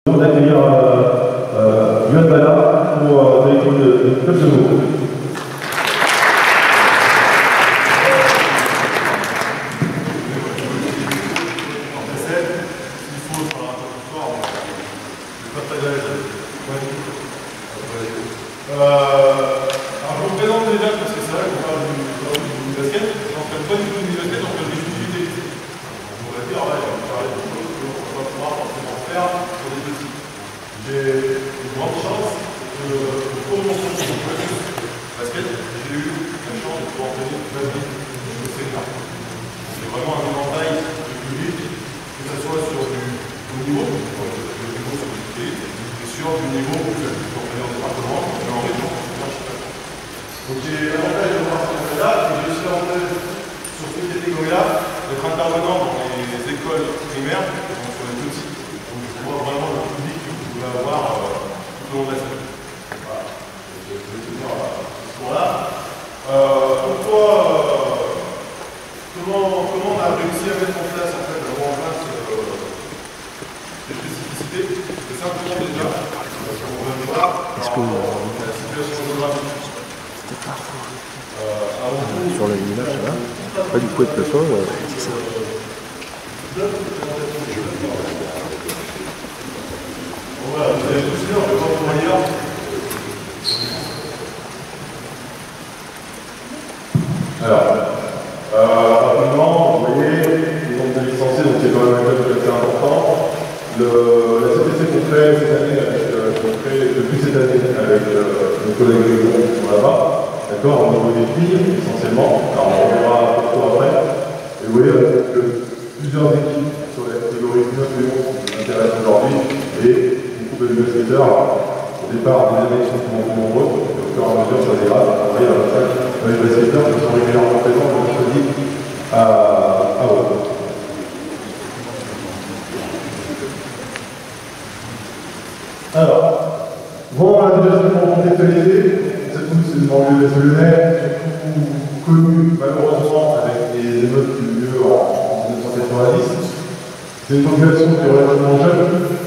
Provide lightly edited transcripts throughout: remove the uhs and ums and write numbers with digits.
d'accueillir Yoann Bala pour l'école de Club de Meaux. Alors je me présente déjà parce que c'est vrai qu'on parle du basket, je n'entraîne pas du tout du basket, j'entraîne des activités. On pourrait dire, là, il va me parler de choses qu'on ne va pas pouvoir forcément faire pour des petits. J'ai une grande chance de pour mon basket, j'ai eu la chance de pouvoir entraîner toute ma vie au senior. C'est vraiment un éventail de public, que ce soit sur du haut niveau, le niveau sur le et sur du niveau où je suis entraîné en département, en région. Donc j'ai l'avantage de voir ces choses-là, et j'ai aussi l'avantage sur cette catégorie-là d'être intervenant dans les écoles primaires, donc sur les petits. Donc je vois vraiment le public que vous pouvez avoir tout au long de la semaine. Voilà. Je vais tenir ce point-là. Comment on a réussi à mettre en place, en fait, d'avoir en place des spécificités? C'est simplement déjà, parce qu'on va voir la situation géographique. Sur la ligne là, ça va. Pas du coup être le sol, c'est ça. Voilà, vous avez tous vu, on peut voir pour ailleurs. Alors, rapidement, vous voyez, le nombre de licenciés, donc c'est quand même un peu assez important. La CPC qu'on fait cette année, depuis cette année, avec nos collègues de groupe qui sont là-bas, d'accord, au niveau des filles, essentiellement, alors on verra un peu après. Et vous voyez que plusieurs équipes sur la catégorie 9 et 11 qui nous intéressent aujourd'hui, et beaucoup de basketeurs, au départ, des élections qui vont plus nombreuses, et au fur et à mesure, ça dégrade. Vous voyez, les basketteurs qui sont régulièrement présents le mercredi à Haute. Alors, bon, on a déjà simplement contextualisé, on sait tous c'est une banlieue lyonnaise, surtout connue malheureusement avec les émeutes qui ont eu lieu en 1990. C'est une population qui est relativement jeune,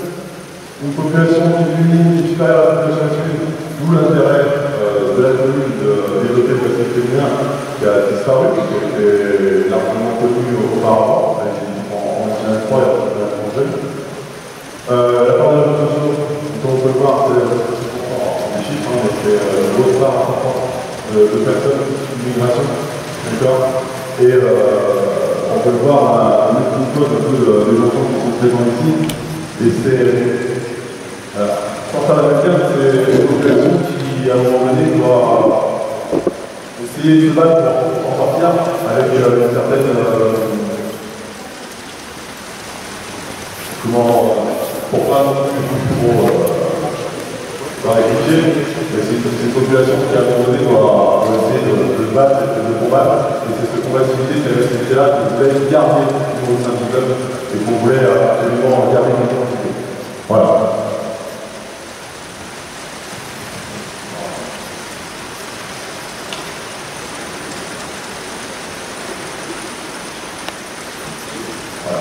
une population qui est unie, supérieure à la population masculine, d'où l'intérêt de la commune de développer le basket féminin qui a disparu, qui était largement connu auparavant, en 1903 et en 1911. La part de la population, comme on peut le voir, c'est des chiffres, mais c'est une grosse part importante de personnes issues de l'immigration, d'accord. Et on peut le voir à une cause un peu des enfants qui sont présents ici. Et c'est quant à la matière, c'est une population qui, à un moment donné, doit essayer de se battre pour s'en sortir avec une certaine pour pas non plus trop réfugier, mais c'est une population qui à un moment donné doit essayer de battre et de combattre, et c'est cette combativité, cette activité-là qu'on voulait garder au sein du club et qu'on voulait absolument garder notre identité. Voilà.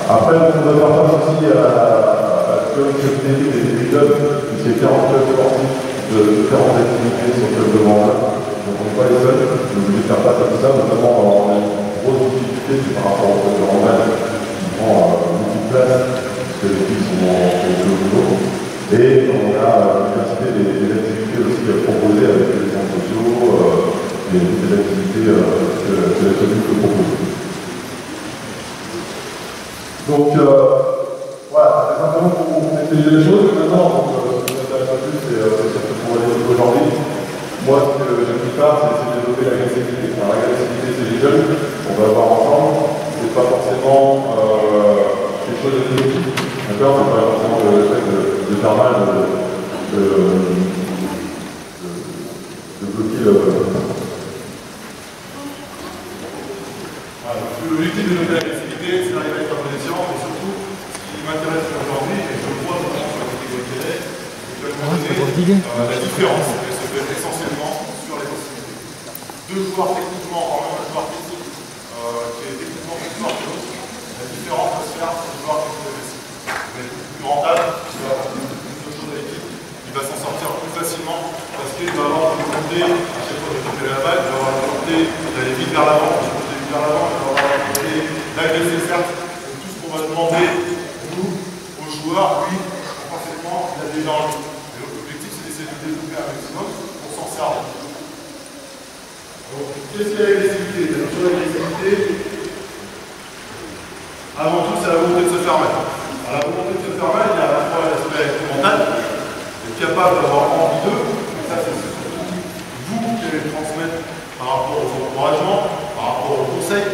Après, on va faire face aussi à la communauté des clubs, c'est 40 clubs sportifs de différentes activités sur le club de Vendée. Donc on n'est pas les seuls, on est obligé de faire face à tout ça, notamment on a une grosse difficulté par rapport au club de Vendée qui prend beaucoup de place, parce que les filles sont en niveau. Et on a l'université des activités aussi proposées avec les centres sociaux, et toutes les activités que la commune peut proposer. Donc, voilà, c'est simplement pour essayer les choses. Maintenant, ce qui m'intéresse le plus, c'est surtout pour les autres aujourd'hui. Moi, ce que j'aime plus faire, c'est essayer de développer l'agressivité. Alors, l'agressivité, c'est les jeunes, on va voir ensemble. C'est pas forcément quelque chose de positif. D'accord? C'est pas forcément le fait de faire mal, de bloquer le. Voilà, l'objectif de développer l'agressivité, c'est d'arriver à être en position, mais surtout, ce qui m'intéresse aujourd'hui, et je le vois notamment sur la catégorie télé, c'est que la différence, elle se fait essentiellement sur les possibilités. Deux joueurs techniquement, en même un joueur technique qui est techniquement plus fort que l'autre, la différence va se faire sur le joueur qui est plus agressif. Mais plus rentable, va s'en sortir plus facilement parce qu'il va avoir une volonté, à chaque fois de récupérer la balle, il va avoir une volonté d'aller vite vers l'avant, il va avoir la volonté d'agresser certes. C'est tout ce qu'on va demander, nous, aux joueurs, lui, forcément, il a déjà envie. Et l'objectif, c'est d'essayer de développer un maximum pour s'en servir. Donc, qu'est-ce qu'il y a l'agressivité? L'agressivité, avant tout, c'est la volonté de se faire mal. Alors, la volonté de se faire mal, il y a à la fois l'aspect mental, être capable d'avoir envie d'eux, et ça, c'est surtout vous qui allez le transmettre par rapport aux encouragements, par rapport aux conseils.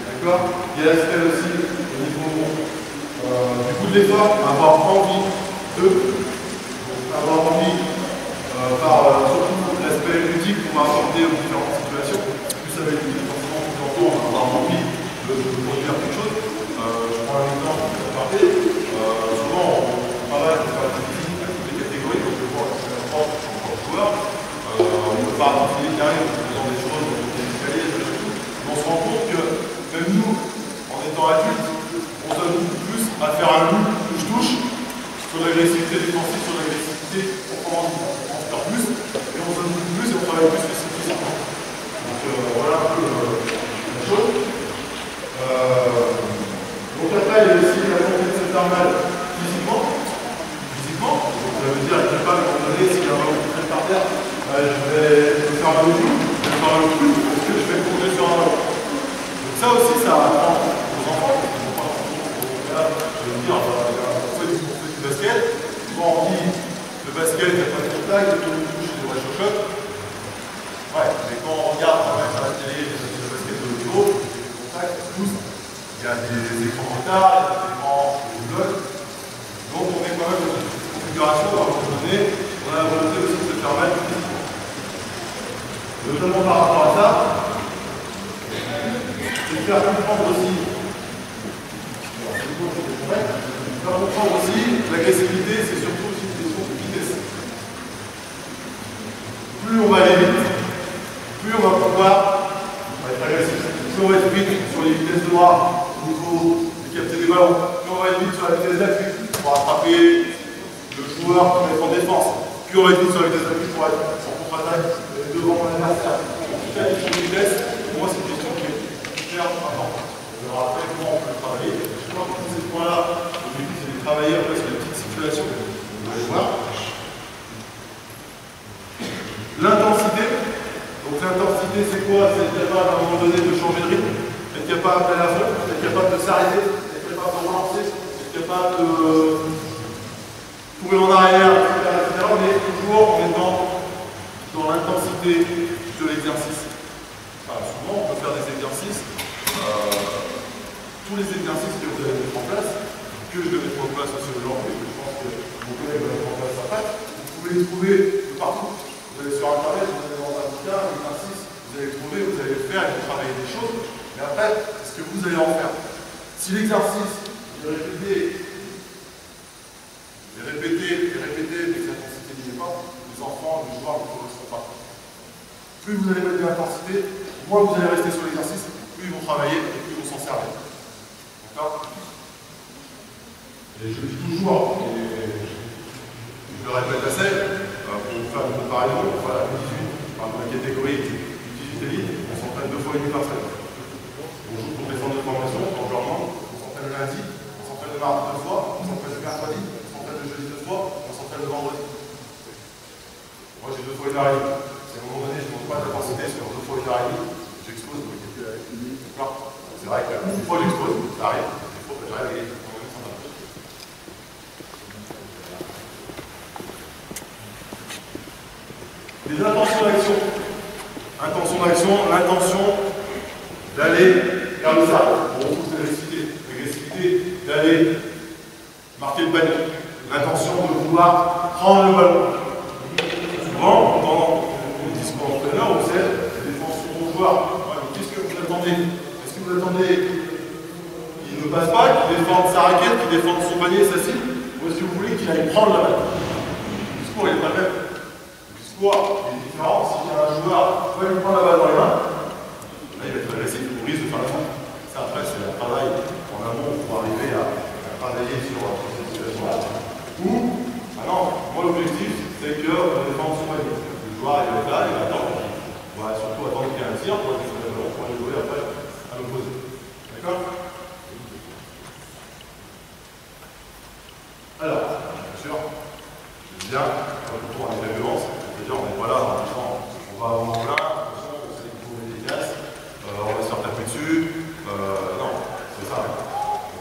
D'accord? Il y a l'aspect aussi au niveau du coup de l'effort, avoir envie d'eux, avoir envie par surtout l'aspect ludique qu'on va apporter aux différentes situations. Plus ça va être forcément plus longtemps, on va avoir envie de produire quelque chose. Je prends un exemple pour parler. Souvent, on travaille pour faire des physiques à toutes les catégories, donc je vois que c'est important pour le joueur. On ne peut pas apporter des carrés en faisant des choses, des escaliers, des choses. Mais on se rend compte que même nous, en étant adultes, on donne beaucoup plus à faire un loup touche-touche sur l'agressivité défensive, sur l'agressivité on faire plus, et on donne beaucoup plus et on travaille plus physiquement. Donc voilà un peu la chose. Donc après, il y a aussi la volonté de se faire mal physiquement. Donc ça veut dire être capable à un moment donné, s'il y a un ballon qui traîne par terre, je vais me faire mal au cou, je vais me faire mal au cou, parce que je vais plonger sur un ballon. Donc ça aussi, ça apprend aux enfants. Là, je veux dire, on fait du basket, souvent on dit le basket, il n'y a pas de contact, tout le touche, c'est des vrais chochottes. Ouais, mais quand on regarde quand même à la télé le basket de haut niveau, les contacts, tous, il y a des écrans retard, il y a des écrans de blocs. Donc on est quand même dans une configuration à un moment donné, on a la volonté aussi de se faire mal physiquement. Notamment par rapport à ça, c'est de faire comprendre aussi, l'agressivité, c'est surtout aussi une question de vitesse. Plus on va aller vite, plus on va pouvoir être agressif. Plus on va être vite sur les vitesses de bras, au niveau de capter des ballons, plus on va être vite sur la vitesse d'appui pour attraper le joueur qui va être en défense. Plus on va être vite sur la vitesse d'appui pour être en contre-attaque devant l'adversaire. En tout cas, les vitesse, pour moi, c'est une question qui est hyper importante. On verra après comment on peut travailler. Je crois que tous ces points-là, l'objectif c'est de travailler après sur les petites situations. Vous allez voir. L'intensité. Donc l'intensité c'est quoi? C'est être capable à un moment donné de changer de rythme, être capable d'aller à fond, être capable de s'arrêter, être capable de relancer, être capable de courir en arrière, etc. Mais toujours en étant dans l'intensité de l'exercice. Enfin, souvent on peut faire des exercices. Tous les exercices que vous allez mettre en place, que je vais mettre en place aussi aujourd'hui, je pense que mon collègue va mettre en place sa patte, vous pouvez les trouver de partout. Vous allez sur internet, vous allez dans un bouquin, un exercice, vous allez le trouver, vous allez le faire et vous travaillez des choses, mais après, c'est ce que vous allez en faire. Si l'exercice est répété, mais que l'intensité n'y est pas, les enfants, les joueurs ne correspondent pas. Plus vous allez mettre de l'intensité, moins vous allez rester sur l'exercice, plus ils vont travailler et plus ils vont s'en servir. Et je dis toujours, et je le répète assez, pour vous faire une comparaison, voilà, le 18, par la catégorie du 18 élite, on s'entraîne 2 fois et demi par semaine. On joue pour les centres de formation, quand je leur demande, on s'entraîne le lundi, on s'entraîne le mardi 2 fois, on s'entraîne le mercredi, on s'entraîne le jeudi 2 fois, on s'entraîne le vendredi. Moi j'ai 2 fois une heure et demie. Si à un moment donné je ne montre pas d'intensité sur 2 fois une heure et demie, j'expose mon équipe. C'est vrai que une fois j'expose, ça arrive, il faut que j'arrive et les intentions d'action. Intention d'action, l'intention d'aller vers le cercle. On retrouve l'agressivité d'aller marquer le panier. L'intention de vouloir prendre le ballon. Souvent, dans le discours d'entraîneur, on sait la défense sur mon joueur. Qu'est-ce que vous attendez? Est-ce que vous attendez qu'il ne passe pas, qu'il défende sa raquette, qu'il défende son panier, sa cible, ou est-ce que vous voulez qu'il aille prendre la balle? Le discours est pas le même. Le discours est différent. S'il y a un joueur qui va lui prendre la balle dans les mains, là il va être agressif, il risque de faire la faute. Ça après c'est un travail en amont pour arriver à travailler sur cette situation-là. Ou, ah non, moi l'objectif c'est tir, pour aller sur le ballon, pour aller jouer après à l'opposé. D'accord? Alors, bien sûr, je dis bien, retour à la violence, c'est-à-dire on n'est pas là en disant on va avoir plein, attention, c'est une courbe efficace, on va se faire taper dessus, non, c'est ça.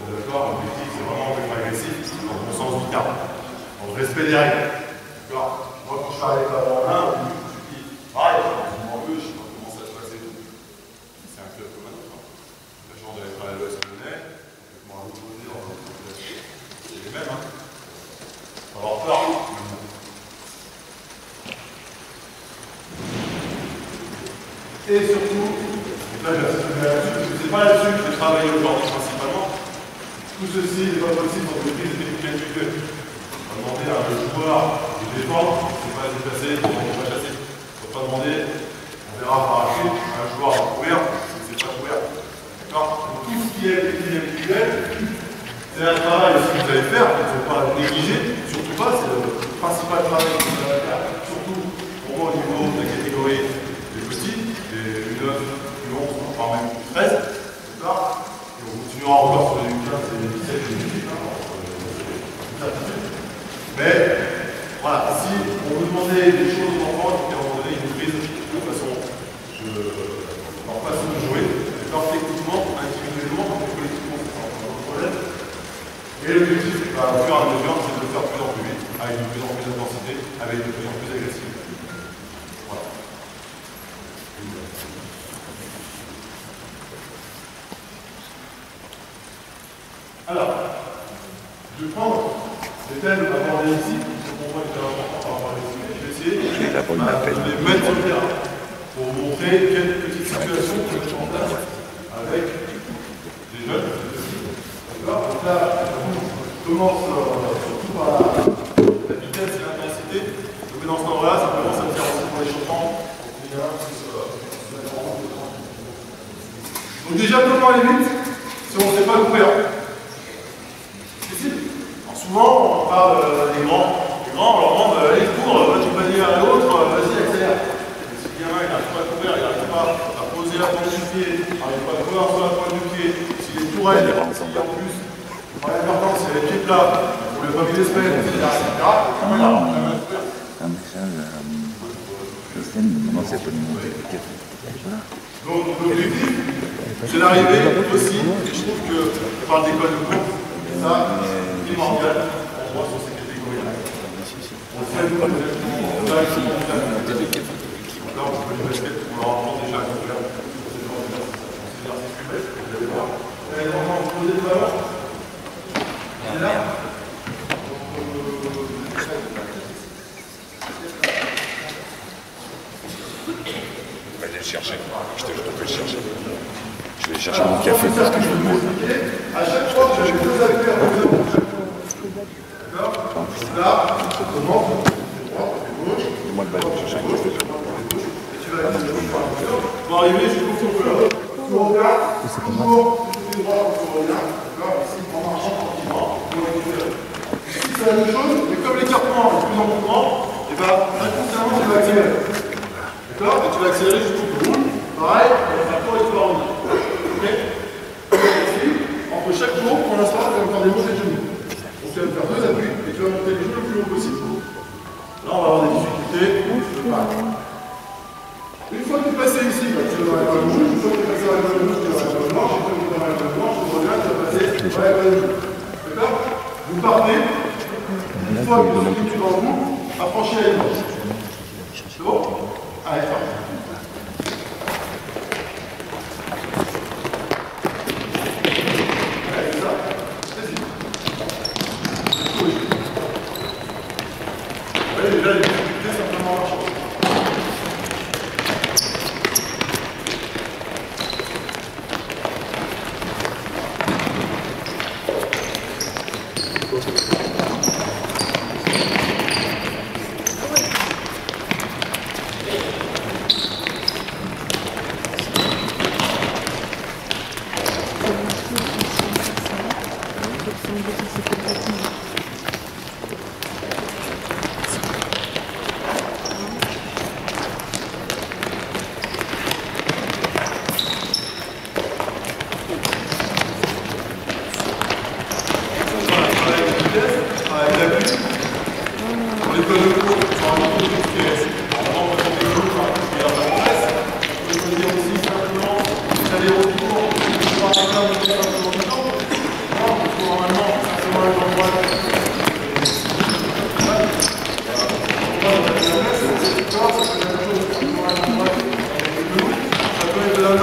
D'accord, l'objectif c'est vraiment d'être agressif dans le bon sens du terme, dans le respect des règles. D'accord? Moi quand je fais avec la main main, je dis pareil, je m'en veux, je sais pas comment ça se passe et tout. C'est un club comme un autre. La chance d'être à l'Ouest lyonnais, je m'en vais poser dans la population. C'est les mêmes, hein. Faut avoir peur. Et surtout, là c'est pas là-dessus que je vais travailler aujourd'hui principalement. Tout ceci n'est pas possible dans une prise individuelle. On va demander à un joueur de défendre, c'est pas se déplacer, on ne pas chasser. On ne peut pas demander, on verra par la suite, à un joueur de courir, c'est pas courir. D'accord? Tout ce qui est individuel, c'est un travail aussi que vous allez faire, qu'il ne faut pas négliger, surtout pas, c'est le principal travail que vous allez faire, surtout pour moi au niveau de la catégorie des petits, des U9, U11, voire même U13, d'accord? Et on continuera encore sur les U15 et les 17 et les 18, mais voilà, si on vous demandait des choses aux enfants, il faut qu'à un moment donné, une prise de façon, leur façon de jouer, d'accord, techniquement, individuellement, collectivement, c'est pas un problème. Et l'objectif, au fur et à mesure, c'est de le faire de plus en plus vite, avec de plus en plus d'intensité, avec de plus en plus d'agressivité. Voilà. Alors, je vais prendre les thèmes abordés ici, pour moi qui est important par rapport à l'expliquer. Je vais essayer de les mettre sur le terrain pour vous montrer quelles petites situations que je mets en place avec des jeunes. D'accord? Donc là, je commence surtout par la vitesse et l'intensité. Je mets dans ce temps-là, ça commence à me faire aussi pour les chauffants. Donc déjà, comment aller vite si on ne sait pas courir? Souvent, on parle des grands, on leur demande allez, cours, tu vas dire à l'autre, vas-y, accélère. Et si le gamin n'arrive pas à courir, il n'arrive pas à poser la pointe du pied, il n'arrive pas à courir sur la pointe du pied, s'il est tout raide, s'il en plus, par l'important, s'il a les pieds plats, pour le papier d'espèce, etc., voilà, on va courir. Un message le système me demande si elle peut nous montrer le café. Donc, l'objectif, c'est d'arriver aussi, et je trouve que je parle d'école de cours, ça, c'est primordial pour moi sur ces catégories-là. On sait que on a une montée de café. Là, on peut les basket, on leur apprend déjà à courir. C'est l'exercice plus bête, vous allez voir. Et on va poser le ballon. Et là, Je vais aller le chercher. Je peux le chercher. Je vais aller chercher mon café parce que je veux le mot. À chaque fois que j'ai deux appuis à poser pour chaque tour. D'accord? Là, on commence, droite, gauche. Moi le ballon, je cherche un café. Et tu vas pour arriver jusqu'au tour là. Tu regardes, toujours, tu fais droit, tu regardes. D'accord? Ici, en marchant tranquillement, pour récupérer. Ici, c'est la même chose, mais comme l'écartement est de plus en plus grand, et bien, inconsciemment, tu vas accélérer. D'accord? Et tu vas accélérer jusqu'au bout. Pareil, on va faire quoi et tu vas revenir. Ok? Ici, entre chaque tour, pour l'instant, tu vas faire des montées de genoux. Donc tu vas me faire deux appuis et tu vas monter les genoux le plus haut possible. Là, on va avoir des difficultés. Une fois que tu es passé ici, bah, tu vas dans la école rouge. Une fois que tu es passé dans l'école rouge, tu vas dans l'école blanche. Une fois que tu es dans l'école blanche, tu reviens, tu vas passer dans l'école rouge. D'accord? Vous partez. Une fois que vous êtes dans le bout, affranchez la ligne. C'est bon? Allez, c'est parti. Déjà, les difficultés, simplement la chose.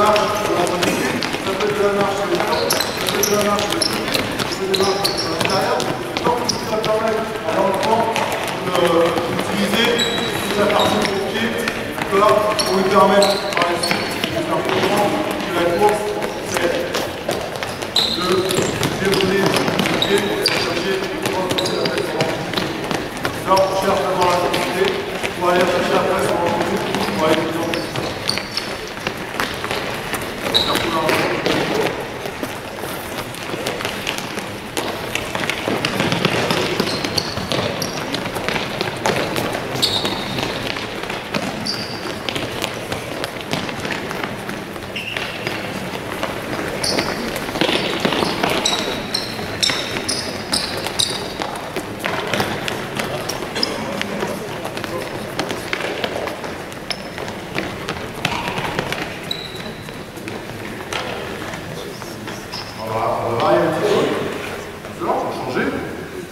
marche sur la mobilité, ça peut être de la marche sur les jambes, ça peut être de la marche sur les pieds, ça peut être de la marche sur l'intérieur. Donc, ce qui va permettre à l'enfant d'utiliser toute la partie du pied, d'accord, pour lui permettre par la suite de faire comprendre que la course, c'est de dérouler le pied pour aller chercher pour renforcer la tête sur l'enfant. Là, on cherche d'abord la quantité pour aller chercher après sur l'enfant, pour aller plus en plus.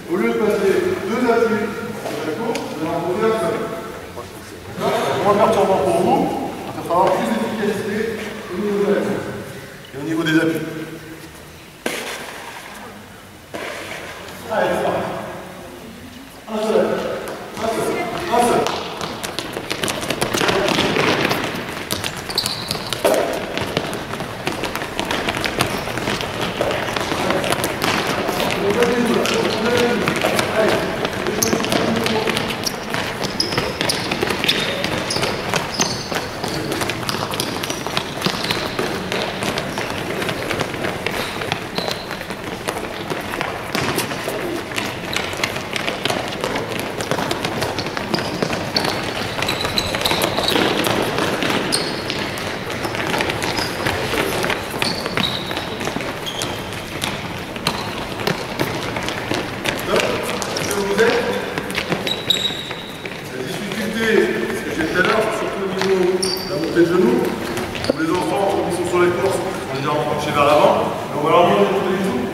Au lieu de passer deux appuis sur la course, vous allez en poser un seul. C'est moins perturbant pour vous, ça fera avoir plus d'efficacité au niveau de la course et au niveau des appuis. Allez, c'est parti. Un seul appui. Un seul. Un seul. Les genoux, pour les enfants qui sont sur les courses, on est déjà penchés vers l'avant, on va leur demander de poser les genoux.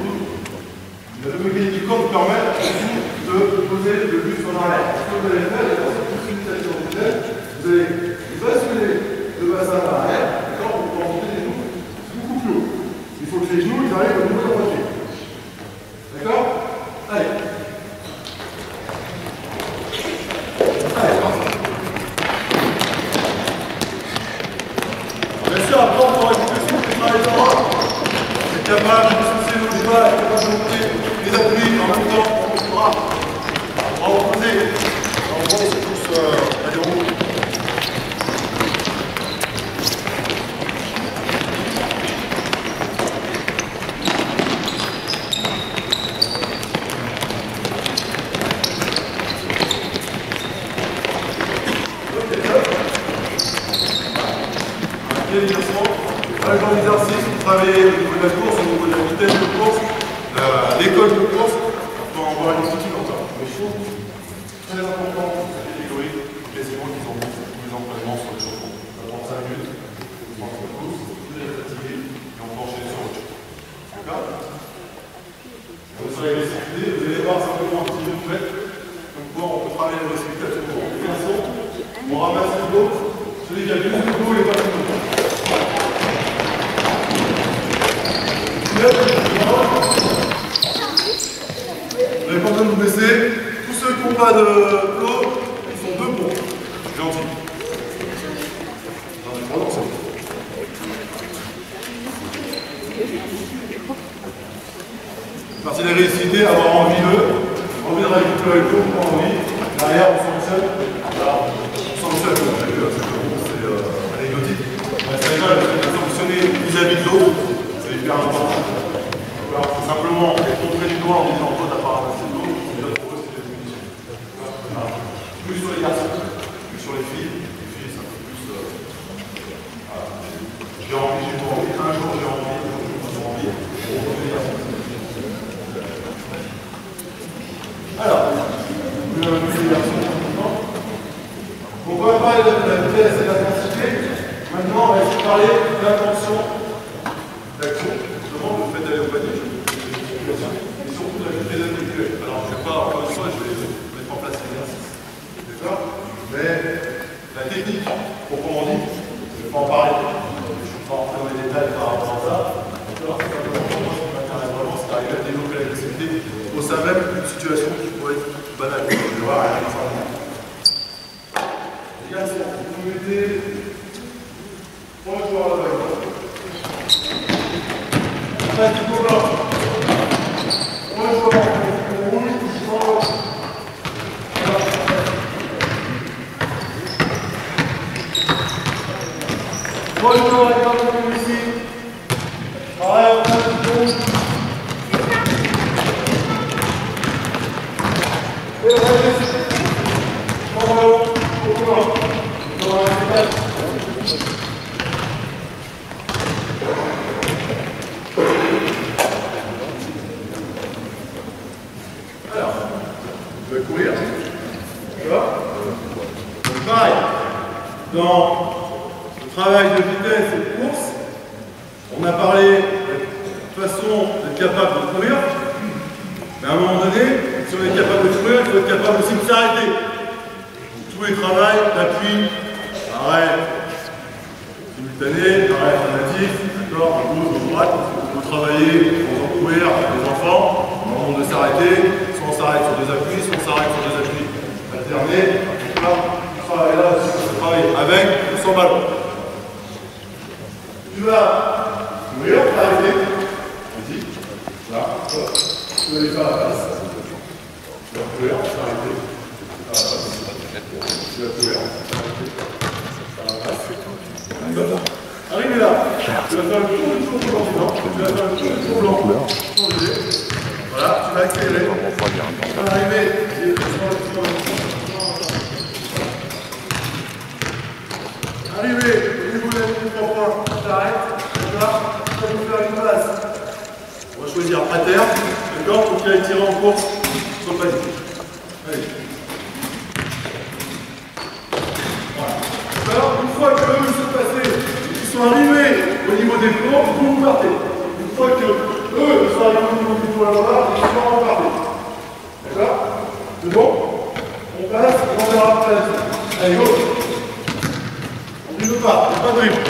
Le mécanisme du corps nous permet de poser le buste en arrière. Ce que vous allez faire, c'est une possibilité vous allez basculer le bassin vers l'arrière, d'accord, pour pouvoir monter les genoux beaucoup plus haut. Il faut que les genoux ils arrivent au niveau de la poitrine. D'accord? Allez. Après, on pourra écouter ce que travaille les bras. C'est capable de pousser nos bras, capable de monter les appuis en même temps, on bras. Bras opposés. En gros, on se pousse à des roues. Dans l'exercice, vous travaillez au niveau de la course, au niveau de la vitesse de course, l'école de course, pour avoir une petite lenteur. Mais je trouve très important pour cette catégorie, quasiment qu'ils ont des entraînements sur le chauffement. Ça prend 5 minutes, vous pensez la course, vous êtes fatigué, et on peut enchaîner sur autre chose. D'accord? Vous serez exécuté, vous allez voir simplement un petit peu fait. Donc quoi, on peut travailler avec le spectateur. On fait un son, on ramasse le dos, celui qui a plus de dos, il n'est pas plus de dos. Vous n'avez pas besoin de vous baisser. Tous ceux qui n'ont pas de flot, ils sont debout. Gentil. Partie de la réussite, avoir envie de récupérer le coup, pas envie. Derrière, on sanctionne. Voilà. On sanctionne, c'est anecdotique. C'est déjà de sanctionner vis-à-vis de l'autre. C'est hyper important. C'est simplement montrer du doigt en disant toi t'as pas ramassé de l'eau, et l'autre pour eux c'est des munitions. Voilà. Plus sur les garçons, plus sur les filles c'est un peu plus. Voilà. J'ai envie, un jour j'ai envie, alors, les garçons, on va parler de la vitesse et de l'intensité. Maintenant, on va essayer de parler de l'intention d'action. Justement, le fait d'aller au panier, et surtout de la vitesse intellectuelle. Alors, je ne vais pas, encore une fois, je vais mettre en place l'exercice. D'accord? Mais la technique, proprement dit, je ne vais pas en parler. Je suis pas rentrer dans les détails par rapport à ça. D'accord, c'est simplement pour moi ce qui m'intéresse vraiment, c'est d'arriver à développer l'agressivité au sein même d'une situation qui pourrait être banale. Je vois rien à ça. Les gars, vous me mettez 3 joueurs à la balle. Après, du coup, là, 3 joueurs en rouge, bonjour, avec un ici. Pareil, on passe du rouge. Et le reste, en haut, au couloir. Dans la méthode. Alors, je vais courir. Tu vois? Donc pareil, dans travail de vitesse et de course, on a parlé de façon d'être capable de courir, mais à un moment donné, si on est capable de courir, il faut être capable aussi de s'arrêter. Tous les travails d'appui, arrêt simultané, arrêt alternatif, d'accord, à gauche, à droite, on peut travailler en faisant courir les enfants, au moment de s'arrêter, soit on s'arrête sur des appuis, soit on s'arrête sur des appuis alternés, d'accord, et là, on travaille avec ou sans ballon. Tu vas courir, t'arrêter. Vas-y. Là. Tu vas aller faire la passe. Tu vas courir, t'arrêter. Tu vas courir, t'arrêter. Faire la passe. Arrivez là. Tu vas faire le tour du tour blanc. Tu vas faire le tour du tour blanc. Voilà, tu vas accélérer. Tu vas arriver. Arrivé au niveau de la ligne 3 points, t'arrêtes, d'accord, tu vas nous faire une passe. On va choisir à terre, d'accord, pour qu'il aille tirer en course sur le panier. Allez. Voilà. Alors, une fois que eux sont passés, ils sont arrivés au niveau des plombs, vous partez. Une fois que eux sont arrivés au niveau du plombs là-bas, ils sont repartés. D'accord? C'est bon? On passe, on verra après la suite. Allez, go! Il ne veut pas, il n'y a pas de dribble.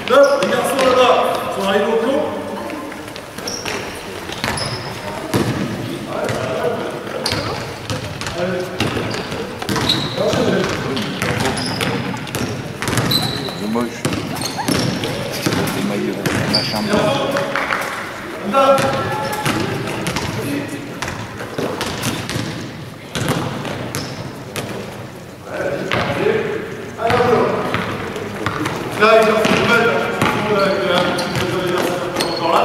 Là, les garçons là-bas sont arrivés au plomb. Allez. C'est moche. Des maillots, machin. Là, il y a une nouvelle, avec la petite encore là.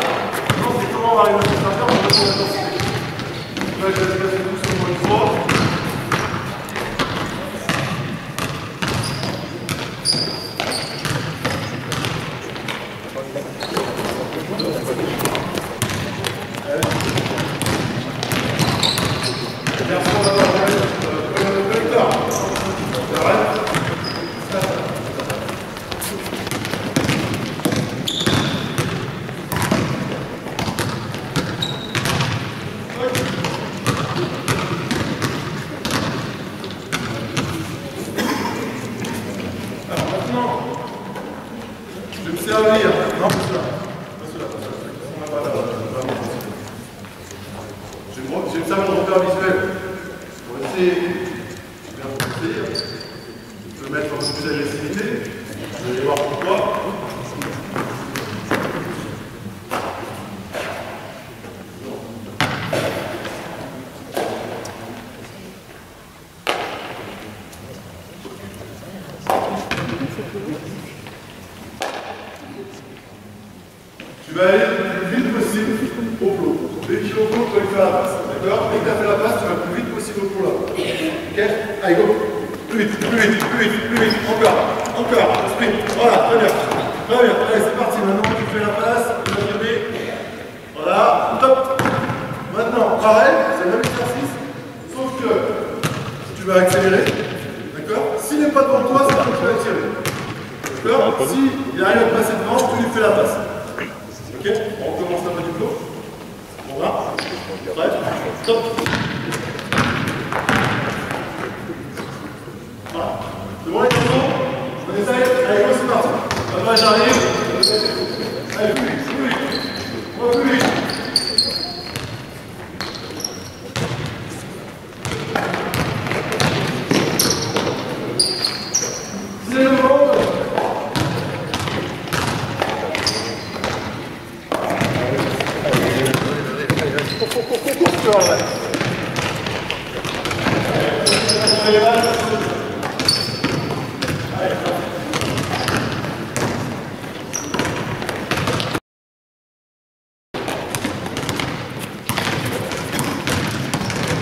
Non, c'est comment on va arriver à faire, on va mettre l'intensité. Là, je vais passer doucement une fois. Merci, on va voir le collecteur. J'arrête. Je vais me servir. Non, pas cela. Je vais me servir de repère visuel pour essayer de bien construire. Je peux mettre un peu plus d'agressivité. Vous allez voir pourquoi. Tu vas aller le plus vite possible au plot. Dès qu'il est au plot, tu vas lui faire la passe. D'accord? Dès que tu as fait la passe, tu vas le plus vite possible au plot là. Ok? Allez, go! Plus vite, plus vite, plus vite, plus vite. Encore, sprint. Voilà, très bien. Très bien. Allez, c'est parti. Maintenant, tu fais la passe, tu vas dribbler. Voilà, top. Maintenant, pareil, c'est le même exercice. Sauf que tu vas accélérer. D'accord? S'il n'est pas devant toi, c'est toi qui vas tirer. D'accord? S'il arrive à te passer devant, tu lui fais la passe. Ok, on recommence un peu du plot. On va. Prêt? Stop. Voilà. C'est bon les garçons? On essaye? Allez, go, c'est parti. Après j'arrive. Allez, plus vite, plus vite. Plus vite. C'est le moment.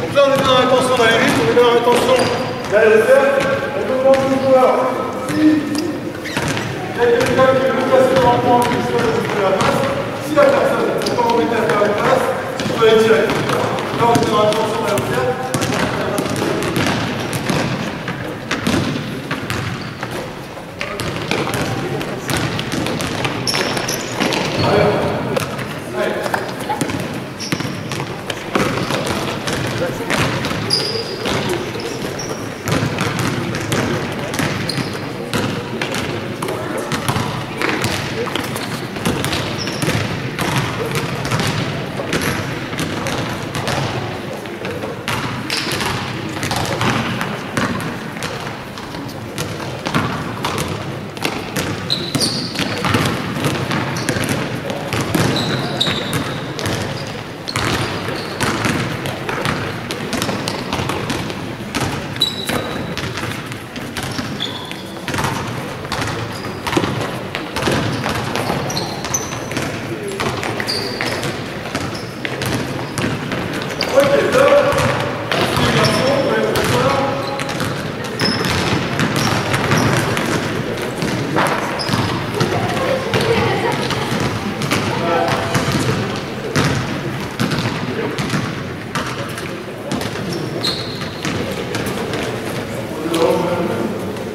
Donc là on est dans l'intention d'aller vite, on est dans l'intention d'aller le faire. On demande au joueur si il y a quelqu'un qui veut nous passer devant le point, qui se fait la passe. Si la personne n'est pas embêtée à faire une passe, il faut aller direct. Là on est dans l'intention d'aller le faire.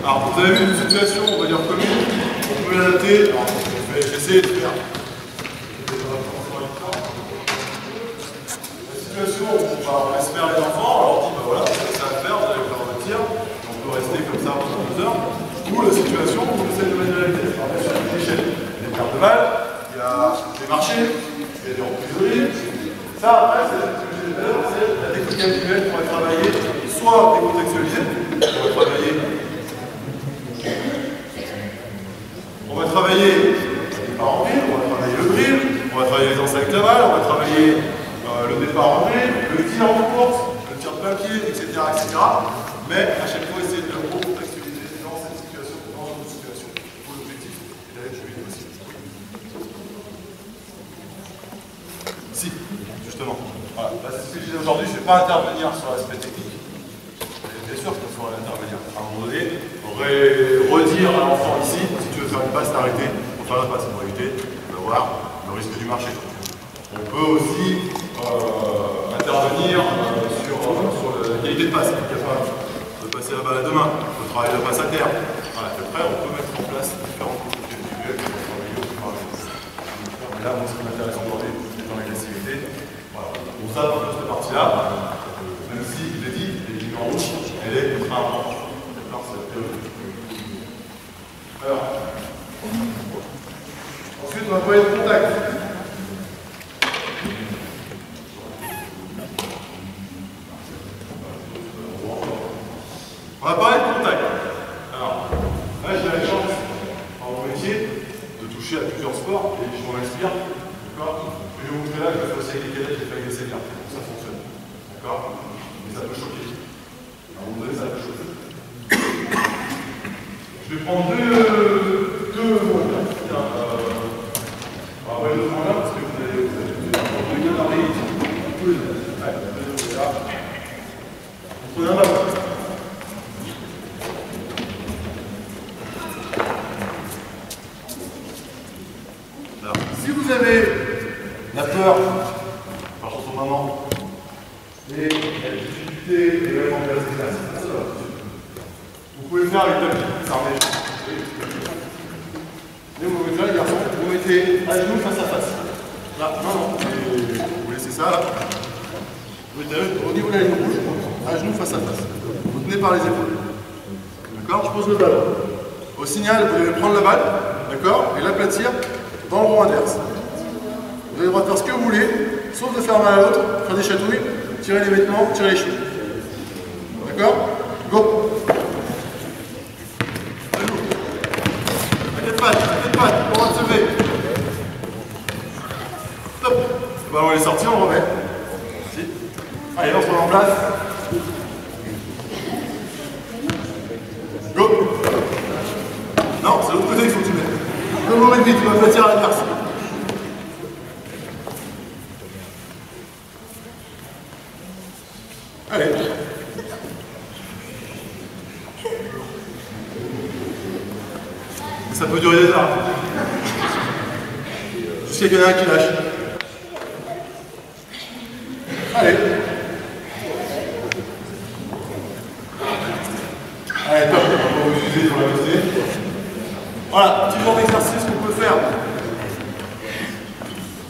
Alors, vous avez vu une situation, on va dire commune, on peut l'adapter. J'essaie de faire. La situation où on laisse faire les enfants, on leur dit bah voilà, ça va faire, vous allez faire votre tir, on peut rester comme ça pendant 2 heures. Ou la situation où on essaie de mettre de la vitesse. Alors, bien sûr, il y a des échelles, il y a des pertes de balles, il y a des marchés, il y a des reprises. Ça, après, c'est ce que je disais tout à l'heure, c'est la technique individuelle pour aller travailler, soit décontextualiser, on va travailler les parts en drill, on va travailler le drill, on va travailler les lances avec la balle, on va travailler le départ en drill, le tir en course, le tir de papier, etc., etc. Mais à chaque fois, essayer de recontextualiser dans cette situation, dans une autre situation, pour l'objectif d'aller le plus vite possible. Si, justement. Voilà. Là, c'est ce que je disais aujourd'hui, je ne vais pas intervenir sur l'aspect technique. Bien sûr qu'il faut intervenir. À un moment donné, redire à l'enfant ici, si tu veux faire une passe, t'arrêter pour faire la passe, pour éviter d'avoir le risque du marché. On peut aussi intervenir sur la qualité de passe. On peut passer la balle à 2 mains, on peut travailler la passe à terre. Voilà, après, on peut mettre en place différentes techniques individuelles qui vont travailler au fur et à mesure. Là, moi, ce qui m'intéresse aujourd'hui, c'est dans l'agressivité. Voilà. On s'attend dans cette partie-là, même si, je l'ai dit, les lignes en rouge, elle est ultra importante. D'accord, c'est la théorie. Alors, ensuite, on va parler de contact. On va parler de contact. Alors, là, j'ai la chance, dans mon métier, de toucher à plusieurs sports, et je m'en inspire. D'accord ? Je vais vous montrer là, je vais faire aussi avec les cadets, j'ai fait avec les seniors. Ça fonctionne. D'accord ? Mais ça peut choquer. À un moment donné, ça peut choquer. Je vais prendre deux mots. On va aller devant là parce que vous allez regarder tous les deux. Là. On prenez un ballon. Alors, si vous avez la peur, par contre son maman, et la difficulté de vraiment faire ces classes, vous pouvez le faire avec la petite armée. Et vous mettez là, les garçons, vous mettez à genoux face à face. Là, non, vous laissez ça là. Vous mettez au niveau de la ligne rouge, à genoux face à face. Vous tenez par les épaules. D'accord ? Je pose le ballon. Au signal, vous allez prendre la balle, d'accord ? Et l'aplatir dans le rond inverse. Vous avez le droit de faire ce que vous voulez, sauf de faire mal à l'autre, faire des chatouilles, tirer les vêtements, tirer les cheveux. D'accord? Go! T'inquiète pas, on va se lever. Stop! Le ballon est sorti, on remet. Si. Allez, on se remet en place. Go! Non, c'est l'autre côté qu'il faut que tu mettes. Comme au rugby, tu vas placer à l'adverse. Allez. Ça peut durer des heures. Jusqu'à qu'il y en a un qui lâche. Allez. Allez, top. On va vous utiliser pour la poster. Voilà, petit genre d'exercice qu'on peut faire.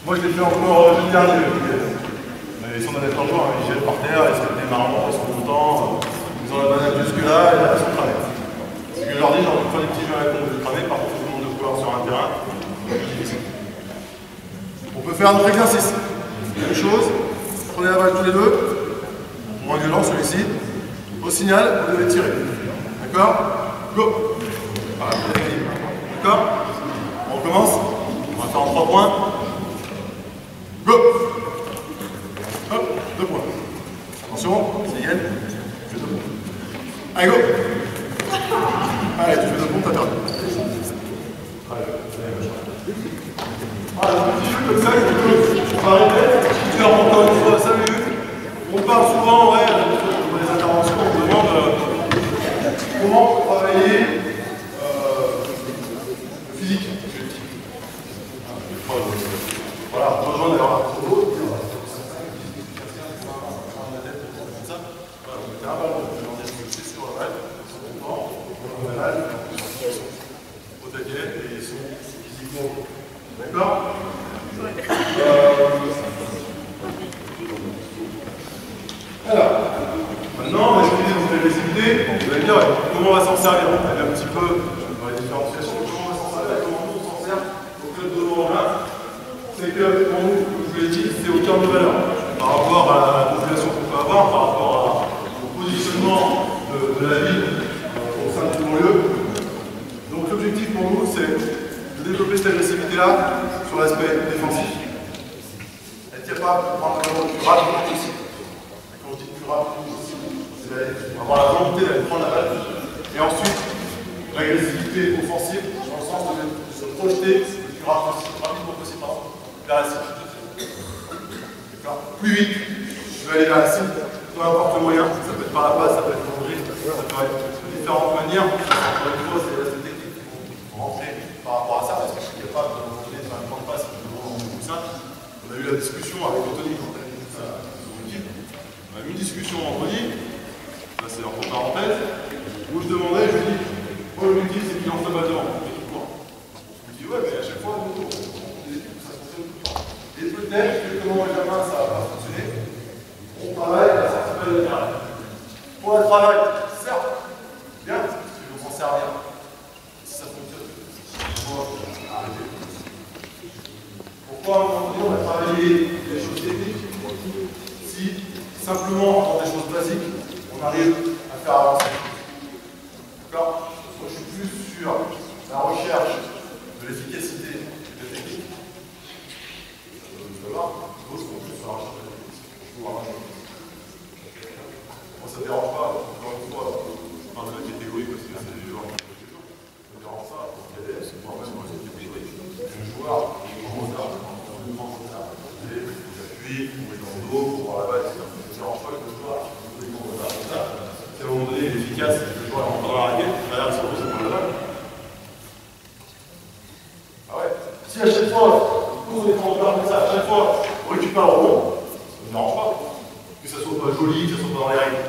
Moi, je l'ai fait encore le dernier. Mais ils sont dans les 3 jours, ils jettent par terre, ils se mettent des marrons, ils sont contents. Ils ont la banane jusque-là et là, ils sont cramés. Ce que je leur dis, j'ai envie de faire des petits jeux à la con de cramer, par contre, tout le monde de pouvoir sur un terrain. On peut faire un autre exercice. Même chose, prenez la balle tous les deux, moins violent celui-ci. Au signal, vous devez tirer. D'accord? Go! Voilà, vous avez fini. D'accord? On recommence. On va faire en 3 points. Go! Hop, 2 points. Attention, c'est Yann. Tu fais 2 points. Allez, go! Allez, tu fais 2 points, t'as perdu. Voilà, un petit jeu comme ça, on va arrêter. Tu leur montes encore une fois 5 minutes. On parle souvent, ouais, dans les interventions, on demande comment travailler le physique. Voilà, on rejoint d'ailleurs la photo. Un ballon, c'est sur la balle, ils sont contents, ils ont mal, au taquet et ils sont physiquement. D'accord? Alors, maintenant, on a choisi notre agressivité. Vous allez me dire comment on va s'en servir. On va aller un petit peu dans les différenciations. Comment on va s'en servir, comment on s'en sert au club de Romain. C'est que pour nous, comme je vous l'ai dit, c'est au cœur de valeur. Par rapport à la population qu'on peut avoir, par rapport au positionnement de la ville au sein du banlieue. Donc l'objectif pour nous, c'est de développer cette agressivité-là sur l'aspect défensif. Être capable de prendre le ballon plus rapidement possible. Quand je dis plus rapidement possible, c'est avoir la volonté d'aller prendre la balle. Et ensuite, l'agressivité offensive, dans le sens de se projeter le plus rapidement possible vers la cible. Plus vite, je vais aller vers la cible, peu importe le moyen, ça peut être par la base, ça peut être en gris, ça peut être de différentes manières. Encore une fois, c'est l'aspect technique qui vont rentrer par rapport à ça, parce que je suis capable de vous donner de faire une grande passe, tout ça. On a eu la discussion avec Anthony quand on a dit ça sur l'équipe. On a eu une discussion vendredi, là c'est entre parenthèses, où je demandais, je lui dis, moi l'objectif c'est qu'il lance la balle devant. Je me dis, ouais, mais à chaque fois, nous, ça fonctionne tout le temps. Et peut-être que comment Benjamin ça va pas fonctionner, on travaille à la sortie de la terrain. Pour le travail, certes, bien, parce qu'on s'en sert bien. Si ça fonctionne, il faut arrêter. Pourquoi à un moment donné on a travaillé des choses techniques si simplement dans des choses basiques on arrive à faire avancer? D'accord? Moi je suis plus sur la recherche de l'efficacité de la technique. Moi ça ne dérange pas, encore une fois, je parle de la catégorie parce que c'est des joueurs qui ça me dérange pas, parce qu'il y a des joueurs sur la catégorie. Un joueur, j'appuie, on met dans le dos, pour voir la balle, ça ne dérange pas que le joueur, si à un moment donné il est efficace, le joueur rentre dans la raquette, derrière il se repose pour la balle. Ah ouais, si à chaque fois, on est comme ça, à chaque fois, on récupère le rebond, ça ne me dérange pas. Que ça soit pas joli, que ça soit pas dans les règles.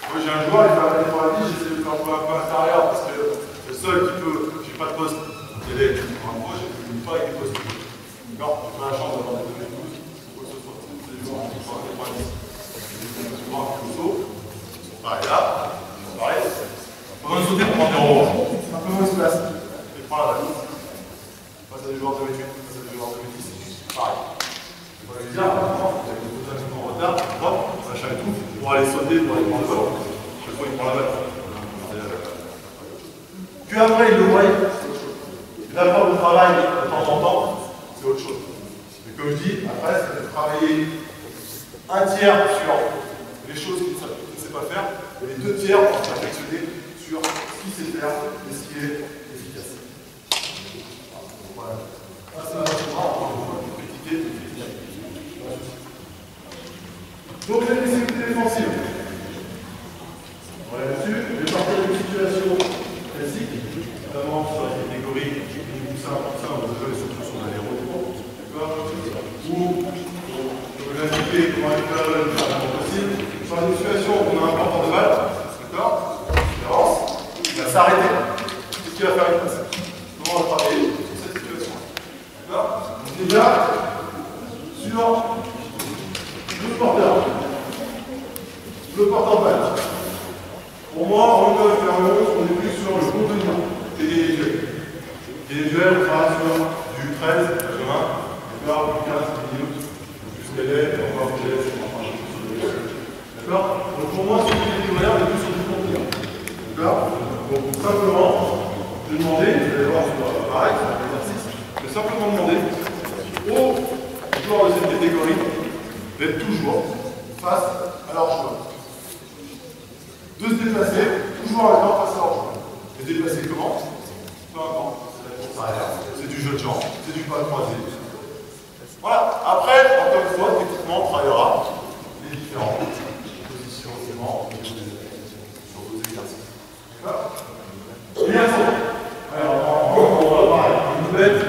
Moi j'ai un joueur, il fait un pour la vie, j'essaie de faire jouer un peu à l'intérieur parce que le seul qui peut, j'ai pas de poste. Il y a des moi je ne joue pas avec des postes. D'accord? J'ai pas la chance d'avoir des 2012, ou quoi que ce soit. C'est des joueurs qui sont à 90. Des joueurs qui sont pareil là, pareil. Pas besoin de sauter pour prendre des rebonds. Simplement il se place. Il prend la balle. face à des joueurs de M8, face à des joueurs de M10. Pareil. Il faut lui dire, maintenant, vous avez totalement en retard, hop, machin et tout, pour aller sauter, pour aller prendre le ballon. Chaque fois, il prend la balle. Puis après, il le voit. Là, quand vous travaillez de temps en temps, c'est autre chose. Mais comme je dis, après, c'est de travailler un tiers sur les choses qu'il ne sait pas faire, et les 2 tiers pour se perfectionner sur ce qu'il sait faire et ce qui est efficace. Voilà. Ça, c'est vraiment critiquer. Donc, les nécessités défensives. On va là-dessus. Je vais partir d'une situation classique, notamment sur la catégorie poussin, on va surtout sur l'aéro. D'accord? Où je vais indiquer comment récupérer le plus rapidement possible. Sur une situation où on a un porteur de balle, d'accord? Il avance, il va s'arrêter. Qu'est-ce qu'il va faire avec ça? Comment on va travailler sur cette situation? D'accord? Donc déjà, sur le porteur de balle. Pour moi, en école fermeuse, on est plus sur le contenir et les duels. Et les duels, on travaille sur du 13 à 20, d'accord, du 15 minutes, jusqu'à l'aide, on va vous laisser. D'accord? Donc pour moi, sur les duels, on est plus sur du contenir. D'accord? Donc simplement, je vais demander, vous allez voir sur pareil, sur l'exercice, je vais simplement demander aux joueurs de cette catégorie d'être toujours face à leur joueur. De se déplacer, toujours avec leur face à leur joueur. Et se déplacer comment? Peu importe, c'est la course arrière, c'est du jeu de jambes, c'est du pas croisé. Voilà, après, encore une fois, techniquement, on travaillera les différentes positionnements sur vos exercices. D'accord? Bien sûr. Alors, on va pareil, une bête.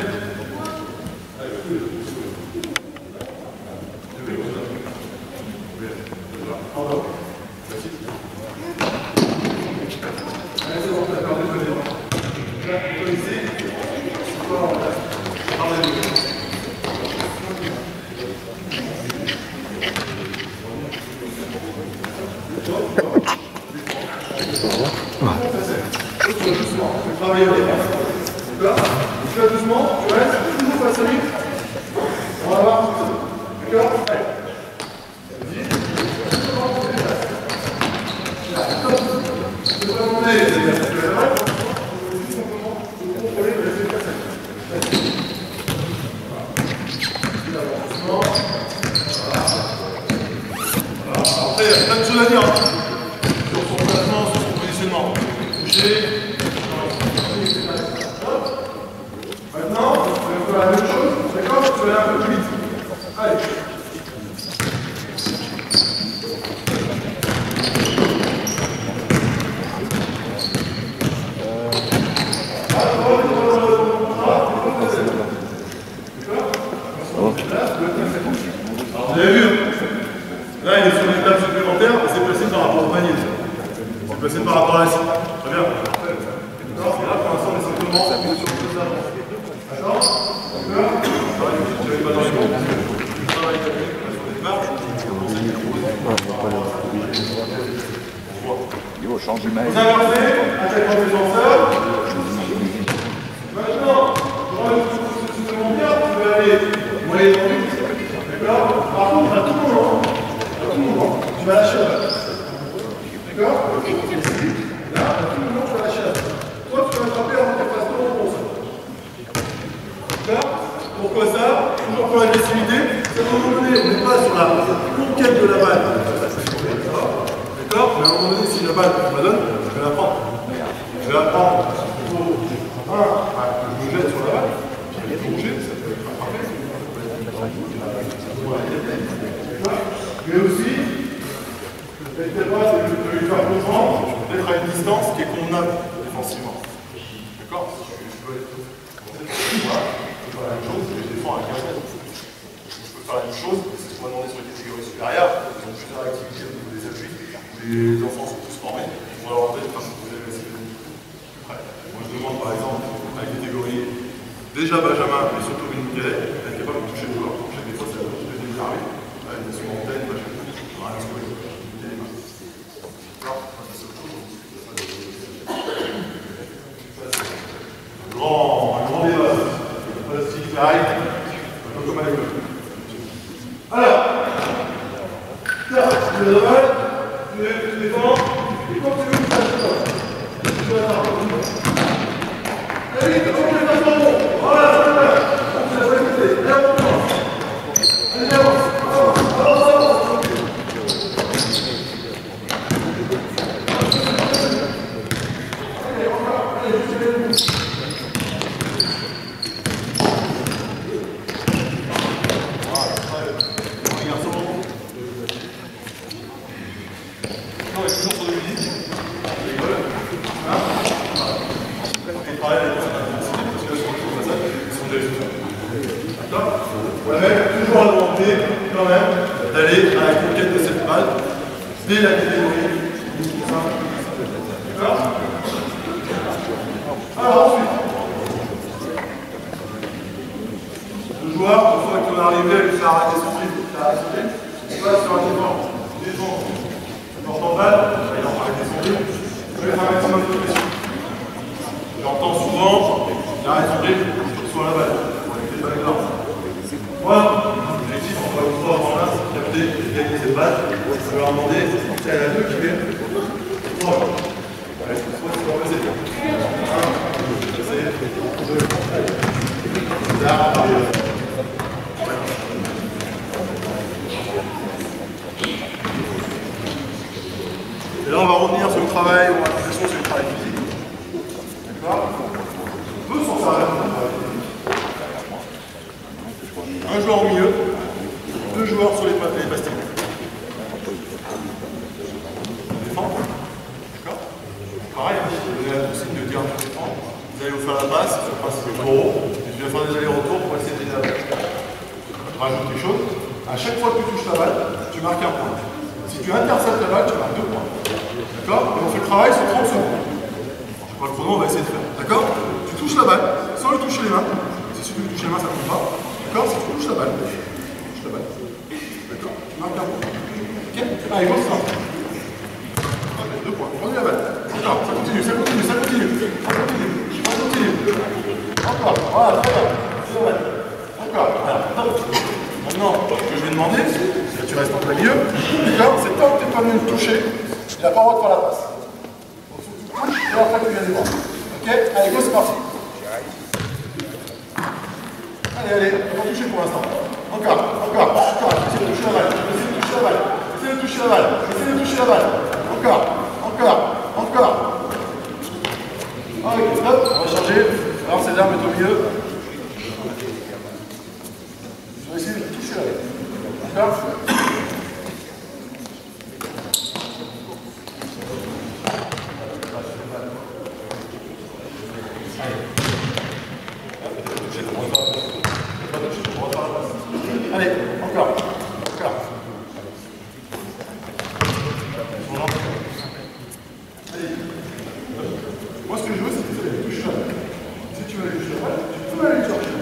Vous avez vu, là il est sur une étape supplémentaire et c'est placé par rapport au panier. C'est placé par rapport à la cible. Très bien. D'accord. Et là pour l'instant on est simplement en position de ça. D'accord. Je ne vais pas dans les groupes. Je travaille sur les marches. Yo, change d'image. Vous inversez, attaque en défenseur. Maintenant, dans le supplémentaire, tu vas aller moyen dans le. D'accord. Par contre, à tout moment, tu vas lâcher la balle. D'accord. Là, à tout moment, tu vas lâcher la balle. Toi, tu vas attraper avant qu'elle fasse ton bon sol. D'accord. Pourquoi ça? Toujours pour l'agressivité. C'est à un moment donné, on n'est pas sur la conquête de la balle. D'accord. Mais à un moment donné, si la balle, tu me la donnes, je vais la prendre. Je vais la prendre. Je me jette sur la balle. Puis elle est bouger, ça peut être parfait. Mais aussi, être capable de lui faire comprendre d'être à une distance qui est convenable défensivement. D'accord? Je peux être. Voilà, je peux faire la même chose, je défends à 15 mètres. Je peux faire la même chose, c'est ce qu'on va demander sur les catégories supérieures, ils ont plusieurs activités au niveau des appuis, les enfants sont tous formés, on va leur demander de faire ce que vous avez passé. Moi je demande par exemple à la catégorie déjà Benjamin, mais surtout une Cadet, d'être capable de toucher le joueur. Des fois, c'est la deuxième armée. Ils sont en tête, machin. Rien à se courir. Un grand débat. Donc comme avec le. Alors, tiens, tu le devrais, tu défends, et quand tu veux, tu fais tu vas attendre. Allez, vite, on les passe en bon. Voilà, c'est bien. On se laisse écouter. Allez, on commence. Allez, avance. Avance, avance. Allez, encore. Allez, juste les bouts. Toujours à volonté, quand même, d'aller à la conquête de cette balle dès la catégorie. D'accord? Alors ensuite, le joueur, une fois qu'on est arrivé à lui faire arrêter son rythme, il va sur un défense. Important balle, il va arrêter son rythme, je vais faire un maximum de pression. J'entends souvent, il arrête son rythme, il reçoit la balle. Avec les balles là. Moi, l'objectif, encore une fois, avant là, c'est de capter et de gagner cette balle. Je vais leur demander si elle a deux qui viennent. Voilà. Ouais, soit c'est pas passé. Et là, on va revenir sur le travail, on va l'impression sur le travail physique. D'accord? On peut s'en servir dans le travail physique. Un joueur au milieu, deux joueurs sur les pastilles. On défend. D'accord? Pareil, je vais donner la consigne de dire tu défends. Vous allez vous faire la passe, je passe le gros, et tu vas faire des allers-retours pour essayer d'aider la balle. Je rajoute quelque chose. À chaque fois que tu touches la balle, tu marques un point. Si tu interceptes la balle, tu marques 2 points. D'accord? Et on fait le travail sur 30 secondes. Je sais pas le chrono, on va essayer de faire. D'accord? Tu touches la balle, sans lui toucher les mains. Si tu lui touches les mains, ça ne compte pas. D'accord? Si tu touches la balle, d'accord? Tu marques un point. Ok? Allez, go, ça. 2 points. Prenez la balle. Encore, ça continue, ça continue, ça continue. Ça continue, ça continue. Encore, voilà, très bien. Encore, voilà. Maintenant, ce que je vais demander, c'est que tu restes en plein milieu. D'accord? C'est tant que tu n'es pas venu le toucher, il n'a pas le droit de faire la passe. Donc, tu touches et après tu viens les voir. Ok? Allez, go, c'est parti. Allez, allez, on va toucher pour l'instant. Encore, essayez de toucher la balle, essayez de toucher la balle, essayez de toucher la balle, essayez de toucher la balle. Encore. Ok, stop, on va changer. Alors c'est l'arme est au milieu. Je vais essayer de toucher la balle. D'accord? Allez, encore. Allez. Moi, ce que je veux, c'est que tu vas aller toucher la balle. Si tu vas aller toucher la balle, tu peux aller chercher.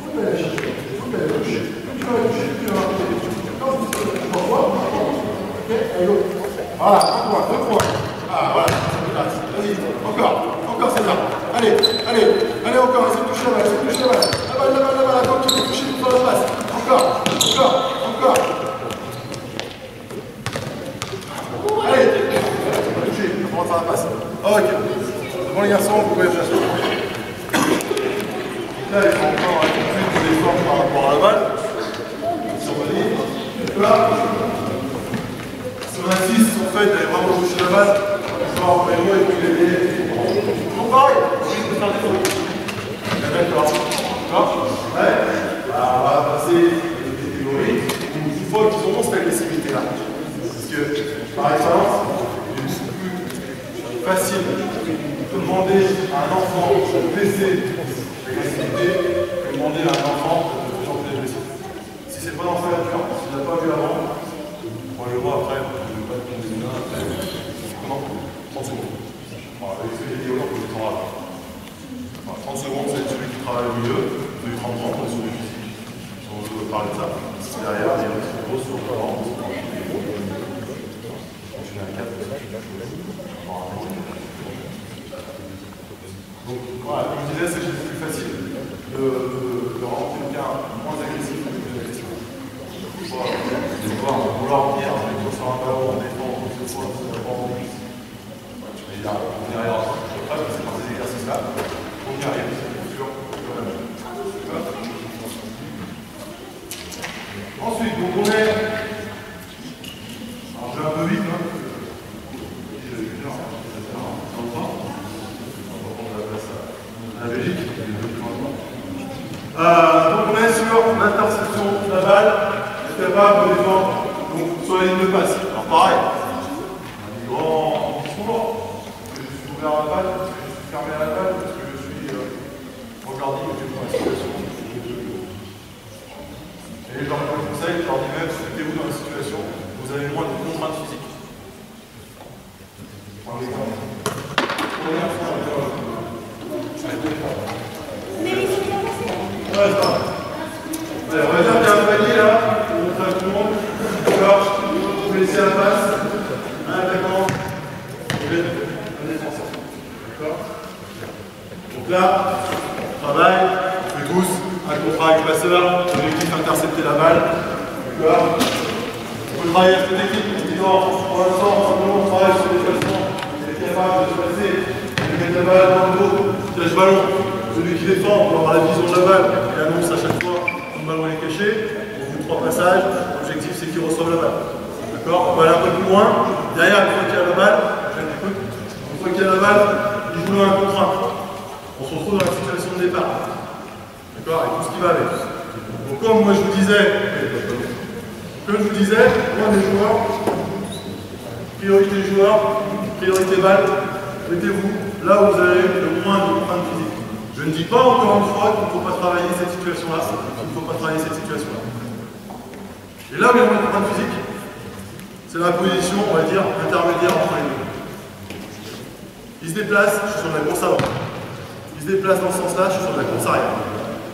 Il faut aller chercher. Il faut aller toucher. Quand tu vas aller toucher, tu vas marquer des choses. Quand tu vas voir, ok, allez, go. Voilà, 1 point, 2 points. Ah, voilà, vas-y, encore, c'est ça. Allez, encore, essaye de toucher la balle, La balle, attends, tu peux toucher, tu peux faire la passe. Encore. Allez, on va toucher, on va faire la passe. Ok, c'est bon les garçons, vous pouvez faire ça. Là, il faut encore un peu plus d'efforts par rapport à la balle. Là, sur l'insiste, en fait, d'aller vraiment toucher la balle, je vais en vélo et puis les. Toujours pareil, juste de faire des trucs. D'accord? Ouais. Alors, on va passer des catégories où il faut qu'ils ont cette agressivité-là. Parce que, par exemple, il est beaucoup plus facile de demander à un enfant de baisser l'agressivité que de demander à un enfant de changer l'agressivité. Si c'est pas dans sa nature, s'il n'a pas vu avant, on le voit après, on ne veut pas de tomber après. Comment 30 secondes. Voilà, avec ce que j'ai dit au corps, je t'en rappelle. 30 secondes, c'est celui qui travaille au milieu, celui 30 ans, on est sur le physique. Si on veut parler de ça, derrière, il y a une petite pause sur le temps. Continuer à 4. Donc voilà, comme je disais, c'est plus facile de rendre quelqu'un moins agressif. Ensuite, donc on est. Alors je vais un peu vite, hein. La Belgique. Donc on est sur l'interception de la balle, est capable de défendre donc, sur la ligne de passe. Alors pareil, un grand discours, est-ce que je suis ouvert à la balle, est-ce que je suis fermé à la balle, est-ce que je suis regardé au dans la situation. Et je leur donne un conseil, je leur dis même, mettez-vous dans la situation, vous avez moins de contraintes physiques. Par exemple. Ouais, ça va. Allez, on va dire qu'il y a un panier là, pour montrer à tout le monde. D'accord, vous laissez la passe, un attaquant, et un défenseur. D'accord. Donc là, on travaille, on fait tous un contrat avec le passeur, l'objectif intercepter la balle. D'accord. On peut travailler avec cette équipe en disant, pour l'instant, on travaille sur les placements, il est capable de se placer, de mettre la balle dans le dos, piège ballon. Celui qui défend, on aura la vision de la balle, il annonce à chaque fois quand le ballon est caché, on fait 3 passages, l'objectif c'est qu'il reçoive la balle. D'accord. On va aller un peu plus loin, derrière, une fois qu'il y a la balle, une fois qu'il y a la balle, il joue un contre 1. On se retrouve dans la situation de départ. D'accord. Avec tout ce qui va avec. Donc comme moi je vous disais, moi les joueurs, priorité joueur, priorité balle, mettez-vous là où vous avez le moins de contraintes physiques. Je ne dis pas encore une fois qu'il ne faut pas travailler cette situation-là, qu'il ne faut pas travailler cette situation-là. Et là où il y a une contrainte physique, c'est la position, on va dire, intermédiaire entre les deux. Il se déplace, je suis sur de la course avant. Il se déplace dans ce sens-là, je suis sur de la course arrière.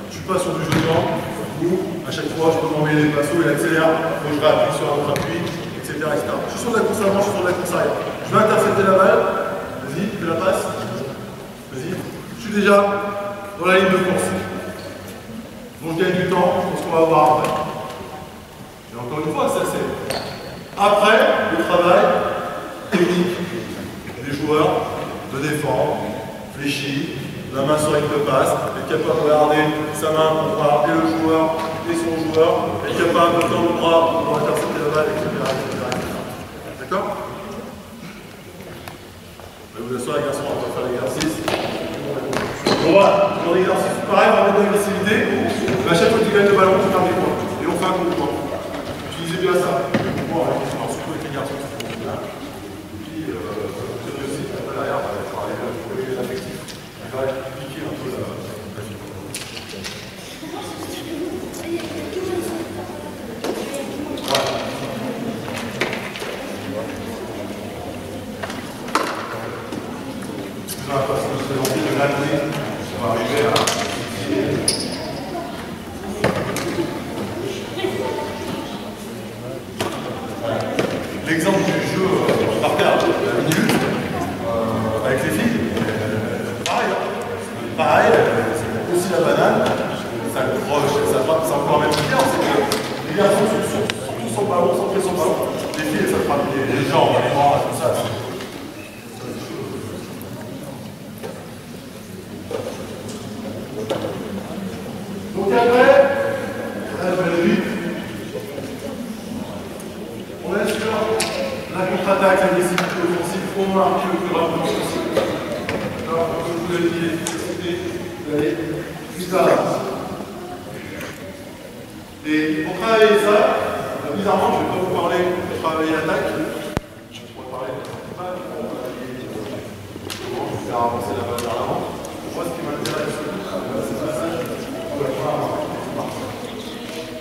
Je ne suis pas sur du jeu de temps, où à chaque fois je peux m'envoyer des passos, il accélère, donc je réappuie sur un autre appui, etc., etc. Je suis sur de la course avant, je suis sur de la course arrière. Je vais intercepter la balle, vas-y, fais la passe, vas-y. Je suis déjà dans la ligne de course. Donc je gagne du temps pour ce qu'on va voir après. Et encore une fois, ça c'est après le travail technique des joueurs de défendre, fléchir, la main sur la ligne de passe, être capable de regarder sa main pour regarder le joueur et son joueur, être capable de tendre le bras pour intercepter la balle, etc. D'accord? Je vais vous asseoir les garçons, on va faire l'exercice. Bon voilà, dans l'exercice pareil, on va mettre de l'agressivité. À chaque fois que tu gagnes le ballon, tu perds des points. Et on fait un coup de poing. Utilisez bien ça. Bon, surtout avec les garçons qui font bien. Et puis, c'est aussi, derrière, on va travailler pour l'affectif. On va piquer un peu la vie. Voilà. On va passer de se présenter de l'année. On va arriver à l'exemple du jeu par carte, la minute, avec les filles, pareil, pareil, c'est aussi la banane, ça accroche, ça frappe, c'est encore même bien, c'est que les garçons sont tous son ballon, centrés son ballon, les filles ça frappe les jambes, les bras, tout ça. Donc après, là je vais aller vite, on est sur la contre-attaque, l'agressivité offensive, on marque le plus rapidement possible. Alors, comme je vous l'ai dit, l'efficacité, vous allez plus à l'avance. Et pour travailler ça, bizarrement, je ne vais pas vous parler de travailler l'attaque. Je pourrais parler de la comment faire avancer la balle vers l'avant. Moi, ce qui m'intéresse,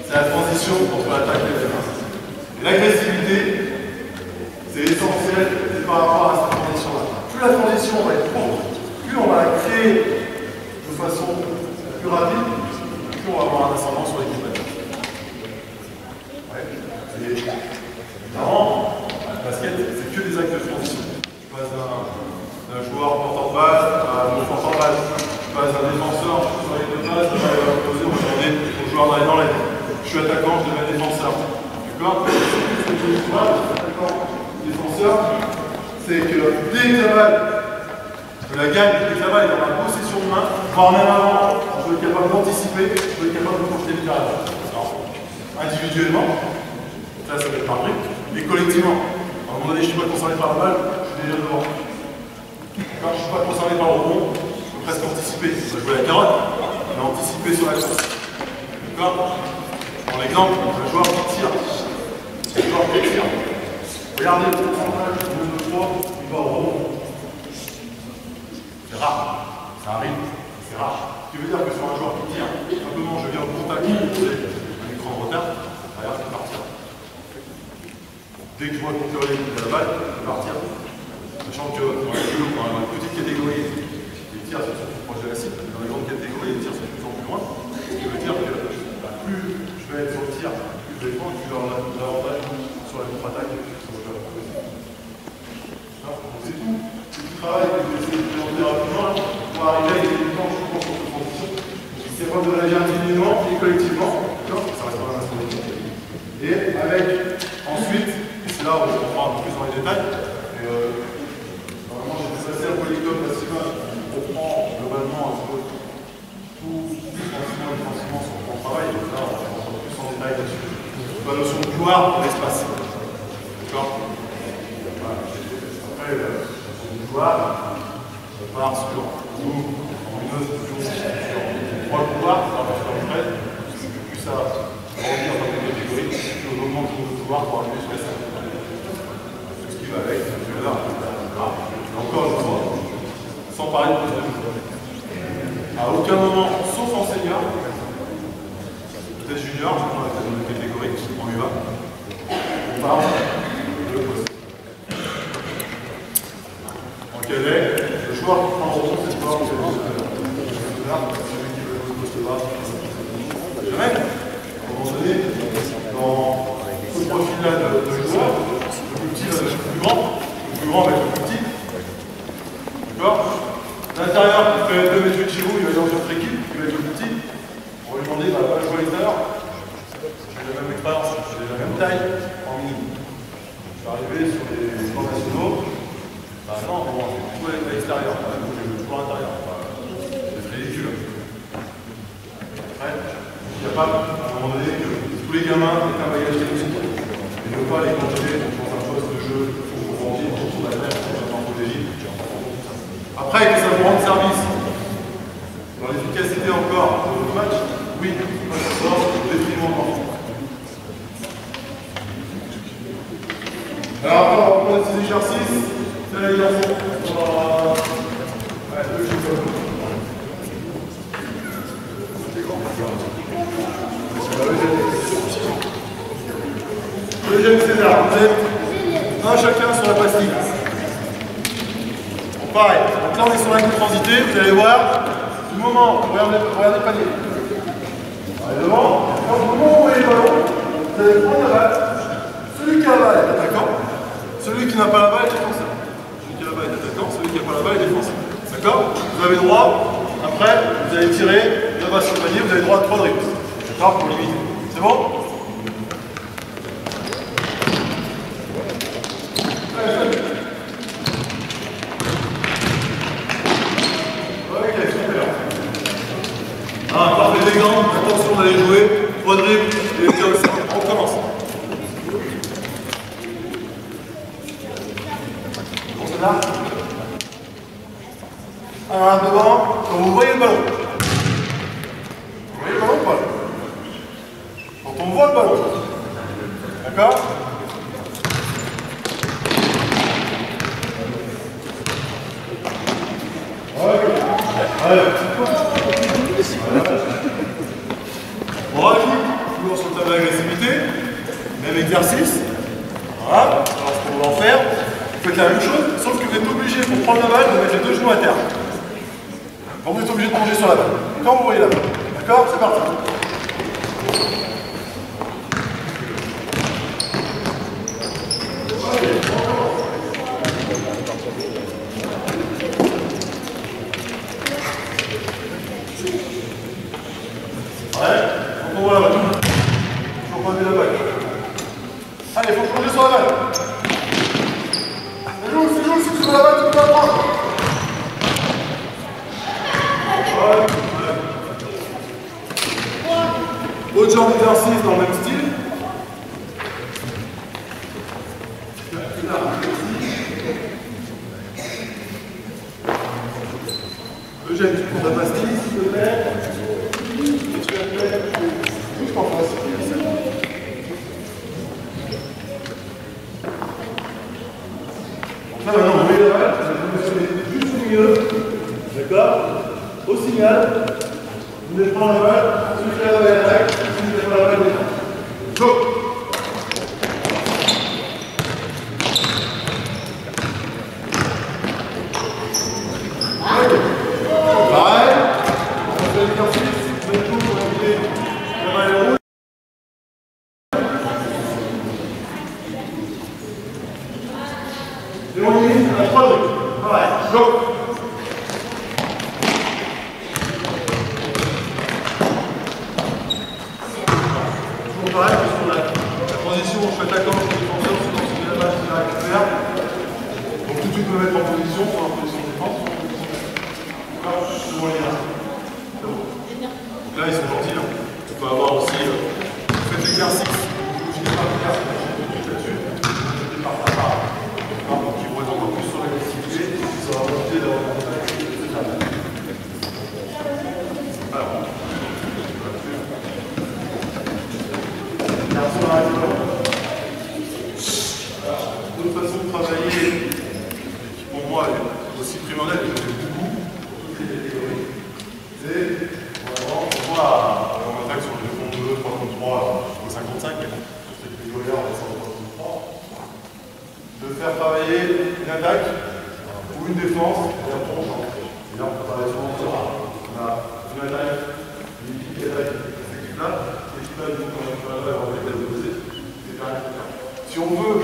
c'est la transition entre l'attaque et la défense. L'agressivité, c'est essentiel, c'est par rapport à cette transition-là. Plus la transition va être courte, plus on va la créer de façon plus rapide, plus on va avoir un ascendant sur l'équipe adverse. Ouais. Évidemment, le basket, c'est que des actes de transition. Je passe d'un joueur portant balle à un portant balle. Je passe d'un défenseur sur les deux bases, je vais poser au joueur d'aller dans la ligne. Je suis attaquant, je deviens défenseur. D'accord? Défenseur, c'est que dès que la balle, je la gagne, dès que la balle est dans ma possession de main, voire même avant, je vais être capable d'anticiper, je vais être capable de projeter le tirage. individuellement, là ça va être par brique, mais collectivement. À un moment donné, je ne suis pas concerné par la balle, je suis déjà devant. Quand je ne suis pas concerné par le rebond, je peux presque anticiper. Je vais jouer la carotte, mais anticiper sur la course. D'accord? Pour l'exemple, le joueur qui tire. Le joueur qui tire. Regardez le pourcentage de 2-3, il va au rebond. C'est rare. Ça arrive. C'est rare. Ce qui veut dire que sur un joueur qui tire, simplement je viens au contact, j'ai un écran de retard, regarde, je vais partir. Dès que je vois qu'il de la balle, je vais partir. Sachant que dans la petite catégorie, les tirs sont plus proches de la cible, dans la grande catégorie, les tirs sont de plus en plus loin. Ce qui veut dire que plus je vais être sur le tir, plus je vais défendre, plus je vais avoir l'avantage sur la contre-attaque. C'est tout. C'est tout le travail que je vais essayer de présenter rapidement pour arriver à des temps, je pense, en transition. C'est capable de réagir individuellement et collectivement. Ça reste pas un instant. Et avec ensuite, et c'est là où je comprends un peu plus dans les détails, normalement j'ai déplacé un polygone maximum qui reprend globalement un peu tout offensivement et défensivement sur mon travail. Et là, on va rentrer plus en détail là-dessus. La notion de couloir dans l'espace. D'accord? Voilà. Après, la notion de couloir, on part sur nous, en une autre notion sur trois couloirs, ça va faire une prête, plus ça grandir dans les catégories, plus on augmente le couloir pour arriver jusqu'à ça. Tout ce qui va avec, là, encore une fois, sans parler de poste de jeu. À aucun moment, sauf en senior, peut-être junior, je prends la catégorie, on y va, on parle de poste. En cadet, le joueur qui prend le rebond, c'est le joueur qui est là, celui qui veut le poste bas. Jamais. À un moment donné, dans ce profil-là de joueur, le plus petit va devenir plus grand va être le plus petit. D'accord? L'intérieur qui fait 2 mètres chez vous, il va aller dans une autre équipe, qui va être le plus petit. On va lui demander, bah, pas jouer à l'extérieur. J'ai la même expérience, j'ai la même taille en minimum. Je suis arrivé sur les sports nationaux. Bah non, bon, j'ai joué à l'extérieur, j'ai joué à l'intérieur. C'est ridicule. Après, je suis capable, à un moment donné, que tous les gamins aient un bagage technique et ne pas les congeler dans un poste de jeu pour grandir autour de la mer, en protéger. Après, que ça vous rende service dans l'efficacité encore de votre match, oui, pas ça sort au détriment de l'enfant. Alors après, on va prendre ces exercices. C'est les garçons. Eugène César, vous êtes un chacun sur la pastille. Bon, pareil, donc là on est sur la transité, vous allez voir, du moment, regardez le panier. Allez devant, quand au moment où vous voyez le ballon, vous allez prendre la balle. Celui qui a la balle est attaquant, celui qui n'a pas la balle est défenseur. Celui qui a la balle est attaquant, celui qui n'a pas la balle est défenseur. D'accord? Vous avez droit, après, vous allez tirer là-bas sur le panier, vous avez droit à 3 dribbles. D'accord? Pour limiter. C'est bon? Ah, parfait exemple, attention d'aller jouer, 3 dribbles et tirer le cercle. On commence. On se là. Alors devant, quand vous voyez le ballon. Vous voyez le ballon ou pas? Quand on voit le ballon. D'accord? Allez. On rajoute toujours sur le tableau d'agressivité, même exercice. Voilà, alors ce qu'on va en faire, vous faites la même chose, sauf que vous êtes obligé pour prendre la balle de mettre les 2 genoux à terre. Quand vous êtes obligé de plonger sur la balle. Quand vous voyez la balle. D'accord? C'est parti. On voit la balle. Il faut prendre la balle. Allez, il faut plonger sur la balle. C'est joue, sur la balle, tu peux la prendre. Autre genre d'exercice dans le même style. Eugène, tu prends ta pastille, s'il te plaît. Et tu la mets juste en face. Donc là, maintenant, vous voyez la balle, vous allez positionner juste au milieu. D'accord? Au signal, vous allez prendre la balle, soufflez la balle attaque, soufflez la balle défense. Go! Pareil, on fait l'exercice, même coup pour éviter la balle rouge. Et on limite à 3 trucs. Pareil, go! Toujours pareil, parce qu'on a la transition, je suis attaquant, je suis défenseur, c'est la balle qui la récupère. Donc tout de suite, me mettre en position, soit en position de défense, soit en position de défense. Souvent les gars. Donc là, ils sont gentils. Hein. Tu peux avoir aussi fait l'exercice. Je ne vais pas faire là-dessus. Je pars par là. Donc ils vont être encore plus sur l'agressivité. Ça va éviter d'avoir un contact. Alors. Garçon à la d'autres façons de travailler, qui pour moi est aussi primordiale, et que j'aime beaucoup, toutes les catégories, c'est vraiment, on voit, on attaque sur le 2 contre 2, 3 contre 3, au 55, mais toutes ces catégories-là, on descend au 3 contre 3, de faire travailler une attaque ou une défense, et après on change. Et là, on peut travailler souvent sur ça. On a une attaque, une équipe qui attaque cette équipe-là, l'équipe-là, du coup, quand on a la balle, on va les opposer, etc. Si on veut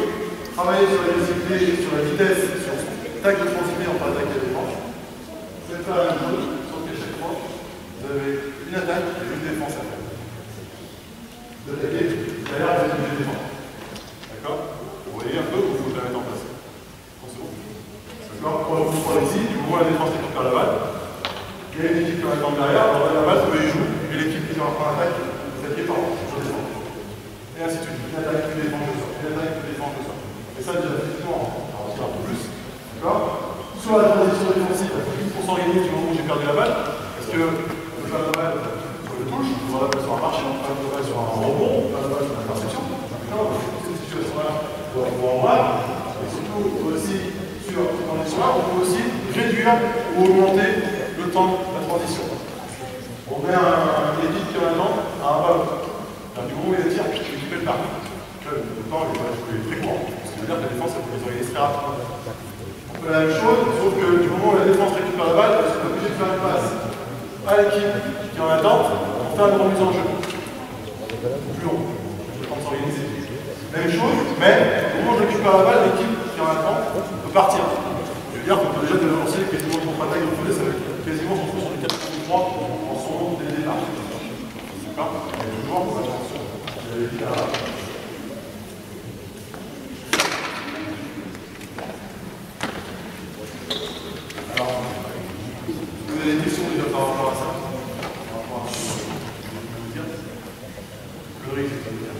travailler sur l'agressivité, sur la vitesse, sur l'attaque de transition entre attaque et défense, vous allez faire la même chose, sauf qu'à chaque fois, vous avez une attaque et une défense à faire. Vous attaquez, derrière, vous êtes obligé de défendre. D'accord? Vous voyez un peu où il faut la mettre en place. Attention. D'accord? Quand vous prenez ici, du moment où la défense récupère la balle, il y a une équipe qui va attendre derrière, alors la balle, vous les jouez, et l'équipe qui va prendre l'attaque, vous attaquez par je défends. Et ainsi de suite. Une attaque, une défense, je sors. Une attaque, une défense, je sors. Et ça, déjà, effectivement, on va dire un peu plus. D'accord? Sur la transition défensive, il faut vite pour s'organiser du moment où j'ai perdu la balle. Parce que je peux faire la balle sur le touche, je peux faire la balle sur un marché, je peux faire la balle sur un rebond, je peux faire la balle sur l'interception. D'accord? Dans cette situation-là, on va en voir. Et surtout, aussi, sur cette transition-là, on peut aussi réduire ou augmenter le temps de la transition. On met une équipe qui en attend à un ballon. Du moment où il tire, l'équipe est là. Le temps est très court. Ce qui veut dire que la défense, elle peut les organiser très rapidement. On fait la même chose, sauf que du moment où la défense récupère la balle, elle est obligée de faire une passe à l'équipe qui est en attente pour faire une remise en jeu. Plus long. Le temps de s'organiser. Même chose, mais au moment où je récupère la balle, l'équipe qui est en attente peut partir. Je veux dire qu'on peut déjà dénoncer quasiment le contre-attaque de l'opposé, ça va être quasiment son sur les 4 3 en son nom dès le départ. D'accord? Et toujours, faut faire attention. J'avais dit là. Alors, vous avez des questions déjà par rapport à ça? Par rapport à ce que je viens de dire? Le risque, c'est de dire.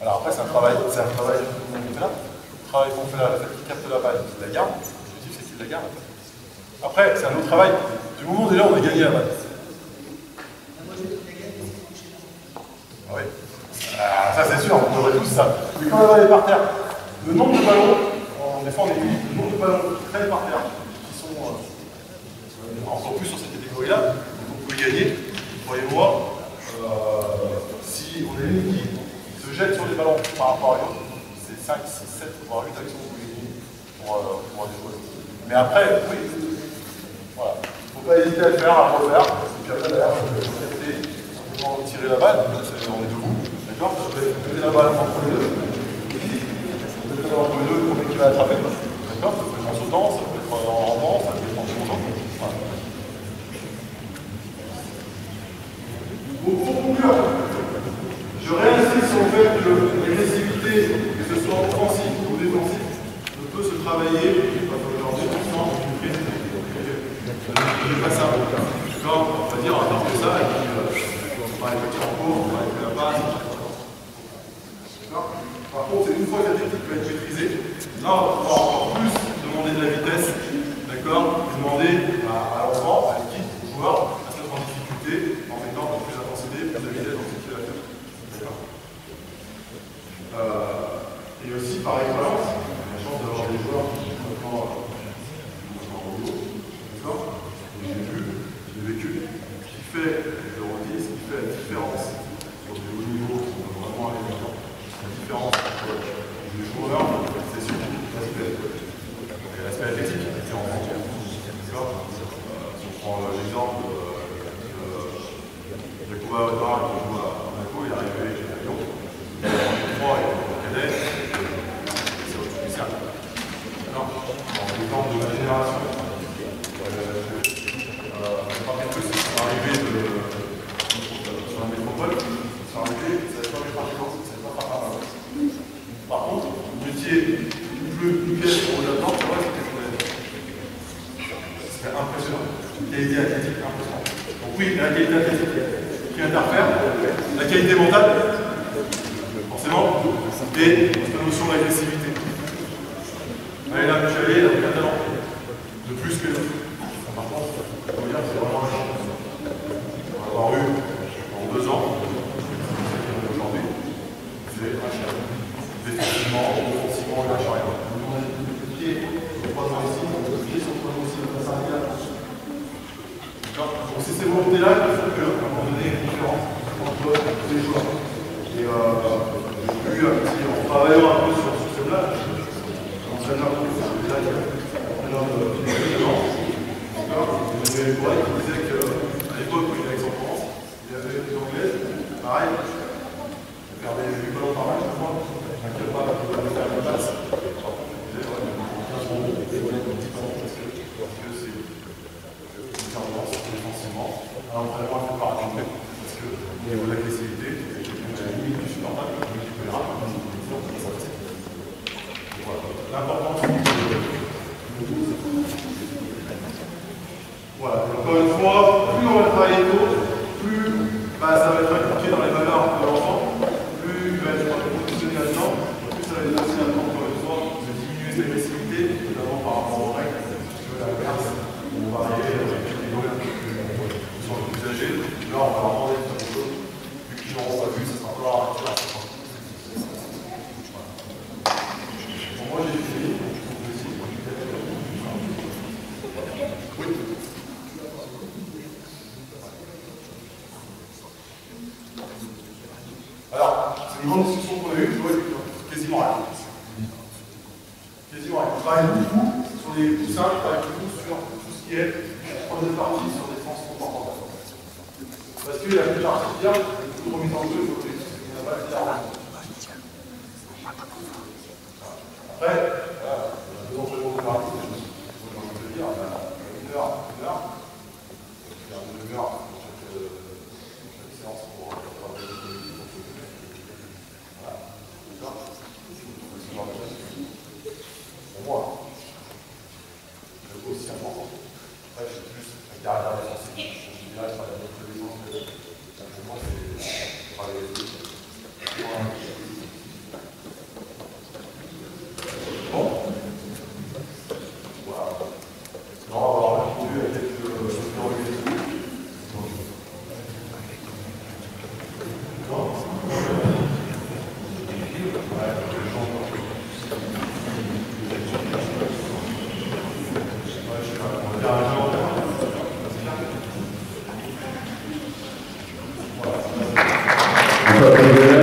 Alors après, c'est un travail qu'on fait là. Le travail qu'on fait là, le fait qu'il capte la balle, qu'il la garde. L'objectif, c'est qu'il la garde. Après, c'est un autre travail. Du moment où déjà on a gagné la balle. Oui. Ça, c'est sûr, on aurait tous ça. Mais quand la balle est par terre, le nombre de ballons, en défense, on équilibre le nombre de ballons qui traînent par terre, qui sont encore plus sur cette catégorie-là, donc on peut gagner. Croyez-moi, si on a une équipe qui se jette sur les ballons par rapport à l'autre, c'est 5, 6, 7, voire 8 actions pour des joueurs. Mais après, oui, voilà. Il ne faut pas hésiter à le faire, à refaire. Et puis après, d'ailleurs, je vais simplement tirer la balle. On est debout. D'accord? Je vais mettre la balle entre les deux. Je vais mettre entre les deux le premier qui va attraper. D'accord? Ça peut être en sautant, ça peut être en rampant, ça peut être en plongeant. Voilà. Pour conclure, je réinsiste sur le fait que l'agressivité, que ce soit offensive ou défensive, travailler, pas aujourd'hui, sans une prise de c'est pas ça. D'accord, on va dire, on va faire ça, et puis on va aller en cours, on va aller la base. D'accord. Par contre, c'est une fois que la technique va être maîtrisée, là, on va pouvoir encore plus demander de la vitesse, d'accord, demander à l'enfant, à l'équipe, au joueur, à se mettre en difficulté, en mettant plus d'intensité, plus de vitesse dans ce qu'il va faire. D'accord. Et aussi, par expérience, on a la chance d'avoir des joueurs qui sont maintenant en rodeo, d'accord. J'ai vécu, ce qui fait le rodeo, ce qui fait la différence sur des hauts niveaux qui sont vraiment aller dedans. La différence entre les joueurs, c'est surtout l'aspect athlétique, c'est en France. D'accord. Si on prend l'exemple de Kuba Ouattara qui joue à Monaco, il est arrivé à Lyon. Il est en 3 et en cadet, c'est autre spécial. D'accord. L'exemple de ma génération, sur la métropole, sur l'arrivée, ça ne savait pas faire ça. Par contre, le métier plus pièce pour là-dedans, c'est vrai, c'était impressionnant. La qualité athlétique impressionnante. Donc oui, la qualité athlétique qui interfère, la qualité mentale, forcément, et la notion d'agressivité. Allez là, Michel, il a un talent de plus que l'autre. Par contre, je peux dire que c'est vraiment un champ. On va avoir eu en 2 ans, aujourd'hui, c'est un chien. Défensivement, offensivement, il lâche rien. On a des pieds sur 3 ans ici, des pieds sur 3 ans ici, on passe à rien. Donc c'est ces volontés-là qui font qu'à un moment donné, il y a une différence entre tous les joueurs. Et j'ai vu, en travaillant un peu sur ce système-là, l'entraîneur qui est là, l'entraîneur de il y avait une boîte qui disait qu'à l'époque où il était avec Aix-en-Provence, il y avait des Anglaises, pareil, il perdait 8 ballons par match, je crois, n'inquiète pas, il va faire une passe. Il disait, ouais, 15 ballons, des ballons comme 10 ballons, parce que c'est une tendance, défensivement. Alors, l'entraînement ne fait pas raconter, parce que au niveau de l'agressivité, il y a la limite du supportable, la limite du tolérable, voilà. L'importance voilà, et encore une fois, plus on va travailler tôt, plus ça va être impliqué dans les valeurs de l'enfant, plus il va être positionné là-dedans, plus ça va être aussi important, encore une fois, de diminuer cette agressivité, notamment par rapport aux règles, parce que l'inverse, on va arriver avec des niveaux qui sont plus âgés, là on va leur demander de faire des choses, vu qu'ils n'auront pas vu, ça sera pas leur acteur. Bon, moi j'ai fini. Oui. Alors, c'est une grande discussion qu'on a eue, je vois quasiment rien. Quasiment rien. On travaille beaucoup sur les poussins, on travaille beaucoup sur tout ce qui est première partie sur des défense comportementale. Parce qu'il y a plus d'artificiel, il y a beaucoup de remise en jeu, il faut que on n'a pas le faire. Après, deux entraînements de partie, je peux te dire, une heure, faire une demi-heure chaque séance pour travailler avec l'équipe. Voilà. D'accord. Pour moi, c'est aussi important. Après, je suis plus un caractère défensif. Je dirais que ça va être notre défense que simplement, c'est travailler avec l'équipe. Bon. Voilà. On va avoir répondu à quelques interrogations.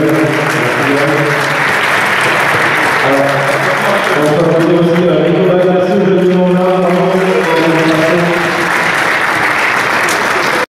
Voilà.